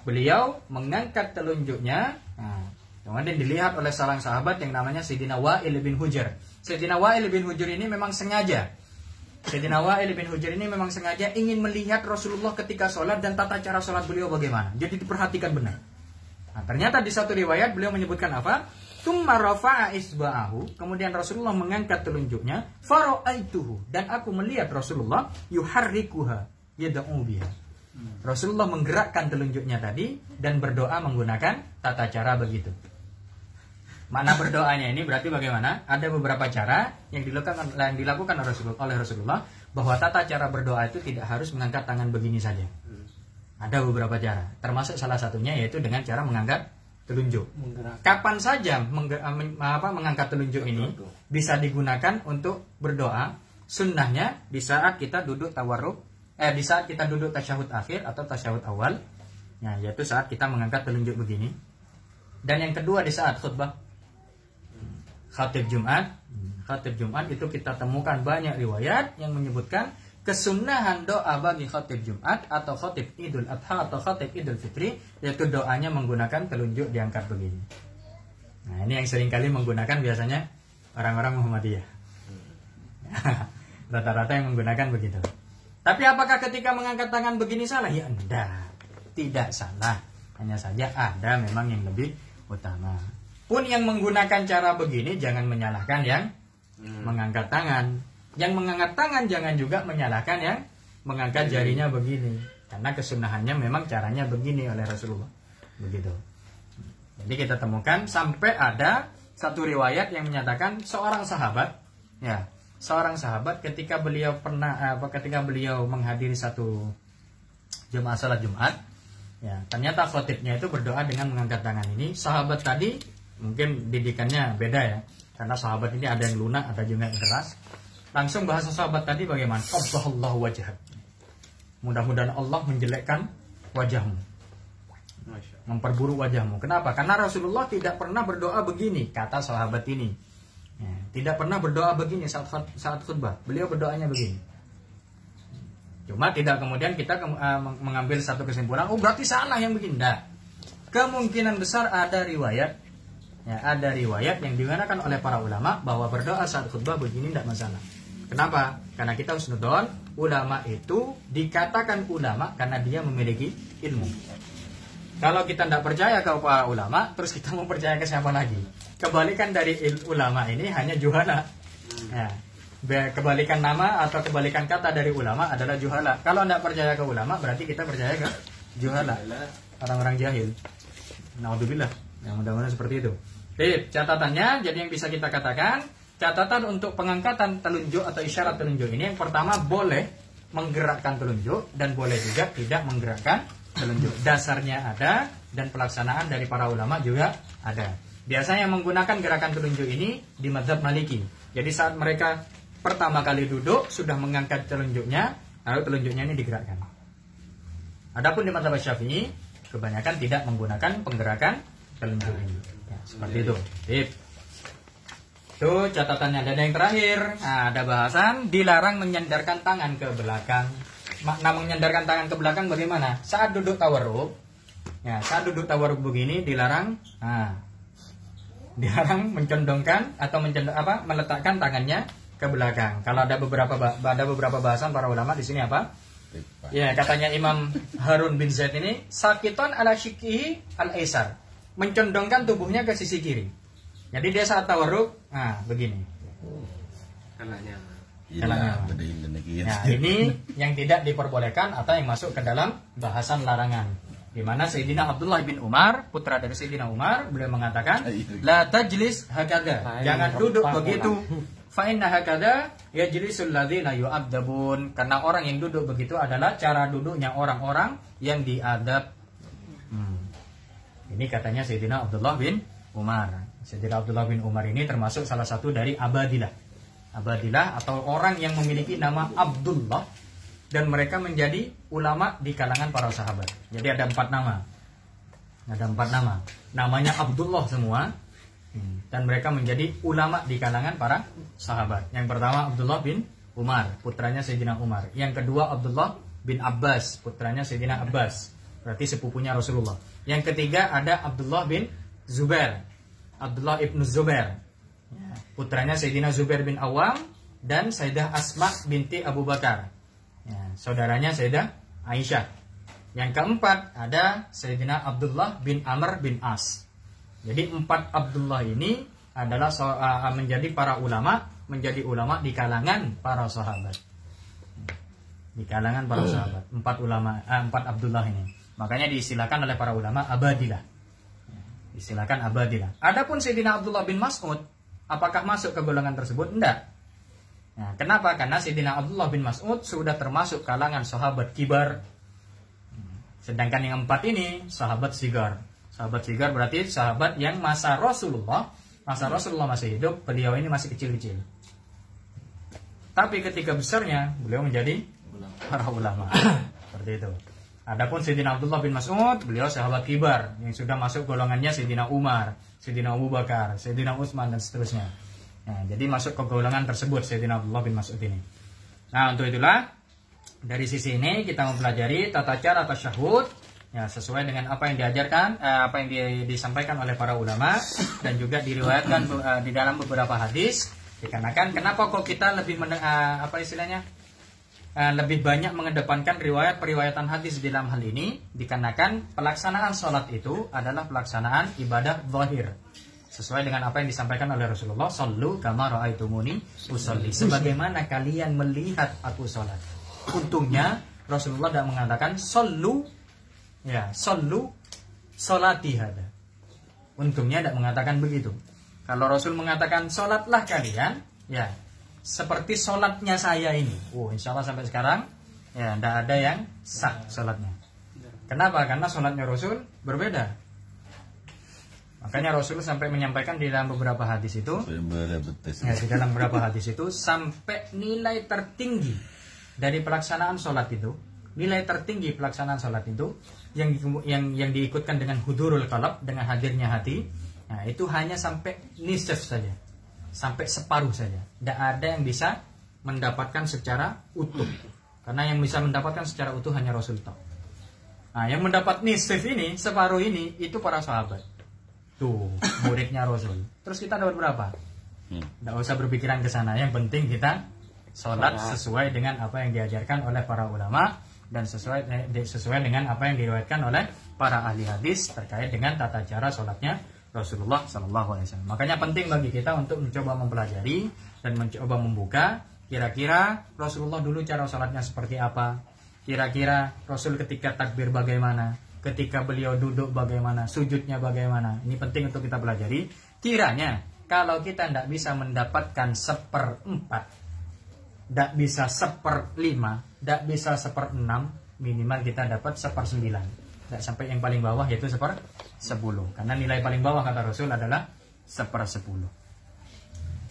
beliau mengangkat telunjuknya. Nah, kemudian dilihat oleh seorang sahabat yang namanya Sayyidina Wa'il bin Hujr. Sayyidina Wa'il bin Hujr ini memang sengaja ingin melihat Rasulullah ketika sholat dan tata cara sholat beliau bagaimana. Jadi diperhatikan benar. Nah, ternyata di satu riwayat beliau menyebutkan apa? Tsumma rafa'a isba'ahu, kemudian Rasulullah mengangkat telunjuknya, fara'aituhu, dan aku melihat Rasulullah yuharrikuha yad'u biha. Rasulullah menggerakkan telunjuknya tadi dan berdoa menggunakan tata cara begitu. Makna berdoanya ini berarti bagaimana? Ada beberapa cara yang dilakukan oleh Rasulullah, bahwa tata cara berdoa itu tidak harus mengangkat tangan begini saja. Ada beberapa cara, termasuk salah satunya yaitu dengan cara mengangkat telunjuk. Kapan saja mengangkat telunjuk ini bisa digunakan untuk berdoa. Sunnahnya di saat kita duduk tawarruk, di saat kita duduk tasyahud akhir atau tasyahud awal, ya, yaitu saat kita mengangkat telunjuk begini. Dan yang kedua di saat khutbah khatib Jumat itu kita temukan banyak riwayat yang menyebutkan kesunahan doa bagi khatib Jumat atau khatib Idul Adha atau khatib Idul Fitri, yaitu doanya menggunakan telunjuk diangkat begini. Nah, ini yang seringkali menggunakan biasanya orang-orang Muhammadiyah. Rata-rata yang menggunakan begitu. Tapi apakah ketika mengangkat tangan begini salah? Ya enggak, tidak salah. Hanya saja ada memang yang lebih utama. Pun yang menggunakan cara begini jangan menyalahkan yang mengangkat tangan. Yang mengangkat tangan jangan juga menyalahkan yang mengangkat jarinya begini. Karena kesunahannya memang caranya begini oleh Rasulullah. Begitu. Jadi kita temukan sampai ada satu riwayat yang menyatakan seorang sahabat ketika beliau menghadiri satu jemaah salat Jumat, ya, ternyata khatibnya itu berdoa dengan mengangkat tangan ini. Sahabat tadi mungkin didikannya beda ya, karena sahabat ini ada yang lunak, ada juga yang keras. Langsung bahasa sahabat tadi bagaimana? Qabbahallahu wajhak. Mudah-mudahan Allah menjelekkan wajahmu, memperburuk wajahmu. Kenapa? Karena Rasulullah tidak pernah berdoa begini, kata sahabat ini. Ya, tidak pernah berdoa begini saat khutbah. Beliau berdoanya begini. Cuma tidak kemudian kita mengambil satu kesimpulan, oh berarti salah yang begini. Nah, kemungkinan besar ada riwayat, ya, ada riwayat yang digunakan oleh para ulama bahwa berdoa saat khutbah begini tidak masalah. Kenapa? Karena kita husnudon, ulama itu dikatakan ulama karena dia memiliki ilmu. Kalau kita tidak percaya ke para ulama, terus kita mau percaya ke siapa lagi? Kebalikan dari ulama ini hanya juhala. Ya. Kebalikan nama atau kebalikan kata dari ulama adalah juhala. Kalau tidak percaya ke ulama, berarti kita percaya ke juhala, orang-orang jahil. Naudzubillah. Yang mudah-mudahan seperti itu. Jadi catatannya, jadi yang bisa kita katakan, catatan untuk pengangkatan telunjuk atau isyarat telunjuk ini, yang pertama boleh menggerakkan telunjuk dan boleh juga tidak menggerakkan telunjuk. Dasarnya ada dan pelaksanaan dari para ulama juga ada. Biasanya menggunakan gerakan telunjuk ini di mazhab Maliki. Jadi saat mereka pertama kali duduk sudah mengangkat telunjuknya, lalu telunjuknya ini digerakkan. Adapun di mazhab Syafi'i kebanyakan tidak menggunakan penggerakan telunjuk ini. Ya, Seperti itu. Sip. Itu catatannya. Dan yang terakhir, nah, ada bahasan dilarang menyandarkan tangan ke belakang. Makna menyandarkan tangan ke belakang bagaimana? Saat duduk tawarruk, ya, saat duduk tawarruk begini dilarang, dilarang mencondongkan atau meletakkan tangannya ke belakang. Kalau ada beberapa bahasan para ulama di sini apa? Ya, katanya Imam Harun bin Zaid ini sakiton ala syikihi al-aisar, mencondongkan tubuhnya ke sisi kiri. Jadi dia saat tawarruk, begini.
Anaknya.
Nah, ini yang tidak diperbolehkan atau yang masuk ke dalam bahasan larangan. Di mana Sayyidina Abdullah bin Umar, putra dari Sayyidina Umar, beliau mengatakan, la tajlis hakada, jangan duduk begitu. Fa inna hakada yajlisul ladzina yu'adzabun, karena orang yang duduk begitu adalah cara duduknya orang-orang yang diadab. Ini katanya Sayyidina Abdullah bin Umar. Sayyidina Abdullah bin Umar ini termasuk salah satu dari abadilah. Abadilah atau orang yang memiliki nama Abdullah, dan mereka menjadi ulama di kalangan para sahabat. Jadi ada 4 nama. Ada 4 nama. Namanya Abdullah semua. Dan mereka menjadi ulama di kalangan para sahabat. Yang pertama Abdullah bin Umar, putranya Sayyidina Umar. Yang kedua Abdullah bin Abbas, putranya Sayyidina Abbas, berarti sepupunya Rasulullah. Yang ketiga ada Abdullah bin Zubair, Abdullah ibnu Zubair, putranya Sayyidina Zubair bin Awam dan Sayyidah Asma binti Abu Bakar, saudaranya Sayyidah Aisyah. Yang keempat ada Sayyidina Abdullah bin Amr bin As. Jadi 4 Abdullah ini adalah menjadi ulama di kalangan para sahabat. Di kalangan para sahabat, 4 Abdullah ini. Makanya diistilahkan oleh para ulama abadilah. Istilahkan abadilah. Adapun Sayyidina Abdullah bin Mas'ud, apakah masuk ke golongan tersebut? Tidak. Nah, kenapa? Karena Sayyidina Abdullah bin Mas'ud sudah termasuk kalangan sahabat kibar. Sedangkan yang 4 ini sahabat sigar. Sahabat sigar berarti sahabat yang masa Rasulullah masih hidup, beliau ini masih kecil-kecil. Tapi ketika besarnya beliau menjadi para ulama. Seperti itu. Adapun Sayyidina Abdullah bin Mas'ud, beliau sahabat kibar yang sudah masuk golongannya Sayyidina Umar, Sayyidina Abu Bakar, Sayyidina Utsman dan seterusnya. Nah, jadi masuk ke golongan tersebut Sayyidina Abdullah bin Mas'ud ini. Nah, untuk itulah dari sisi ini kita mempelajari tata cara tasyahud, ya, sesuai dengan apa yang diajarkan, apa yang disampaikan oleh para ulama, dan juga diriwayatkan di dalam beberapa hadis. Dikarenakan kenapa kok kita lebih lebih banyak mengedepankan periwayatan hadis di dalam hal ini? Dikarenakan pelaksanaan sholat itu adalah pelaksanaan ibadah zahir, sesuai dengan apa yang disampaikan oleh Rasulullah, sallu kama ra'aitumuni usolli, sebagaimana kalian melihat aku sholat. Untungnya Rasulullah tidak mengatakan sallu sholati hada. Untungnya tidak mengatakan begitu. Kalau Rasul mengatakan sholatlah kalian, ya, seperti sholatnya saya ini. Insya Allah sampai sekarang, ya, tidak ada yang sah sholatnya. Kenapa? Karena sholatnya Rasul berbeda. Makanya Rasul sampai menyampaikan di dalam beberapa hadis itu, di dalam beberapa hadis itu, sampai nilai tertinggi dari pelaksanaan sholat itu, nilai tertinggi pelaksanaan sholat itu yang diikutkan dengan hudurul qalb, dengan hadirnya hati. Nah, itu hanya sampai nisf saja, sampai separuh saja. Tidak ada yang bisa mendapatkan secara utuh, karena yang bisa mendapatkan secara utuh hanya Rasul. Nah, yang mendapat nisf ini, separuh ini, itu para sahabat. Tuh, muridnya Rasul. Terus kita dapat berapa? Tidak usah berpikiran ke sana. Yang penting kita sholat sesuai dengan apa yang diajarkan oleh para ulama, dan sesuai dengan apa yang diriwayatkan oleh para ahli hadis terkait dengan tata cara sholatnya Rasulullah SAW. Makanya penting bagi kita untuk mencoba mempelajari dan mencoba membuka, kira-kira Rasulullah dulu cara sholatnya seperti apa, kira-kira Rasul ketika takbir bagaimana, ketika beliau duduk bagaimana, sujudnya bagaimana. Ini penting untuk kita pelajari. Kiranya kalau kita tidak bisa mendapatkan 1/4, tidak bisa 1/5, tidak bisa 1/6, minimal kita dapat 1/9. Tidak sampai yang paling bawah, yaitu 1/10. Karena nilai paling bawah kata Rasul adalah 1/10.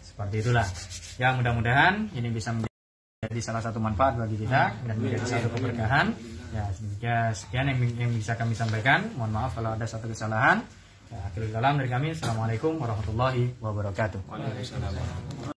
Seperti itulah. Ya, mudah-mudahan ini bisa menjadi salah satu manfaat bagi kita dan menjadi satu keberkahan. Ya, sekian yang bisa kami sampaikan. Mohon maaf kalau ada satu kesalahan. Akhirul kalam dari kami. Assalamualaikum warahmatullahi wabarakatuh.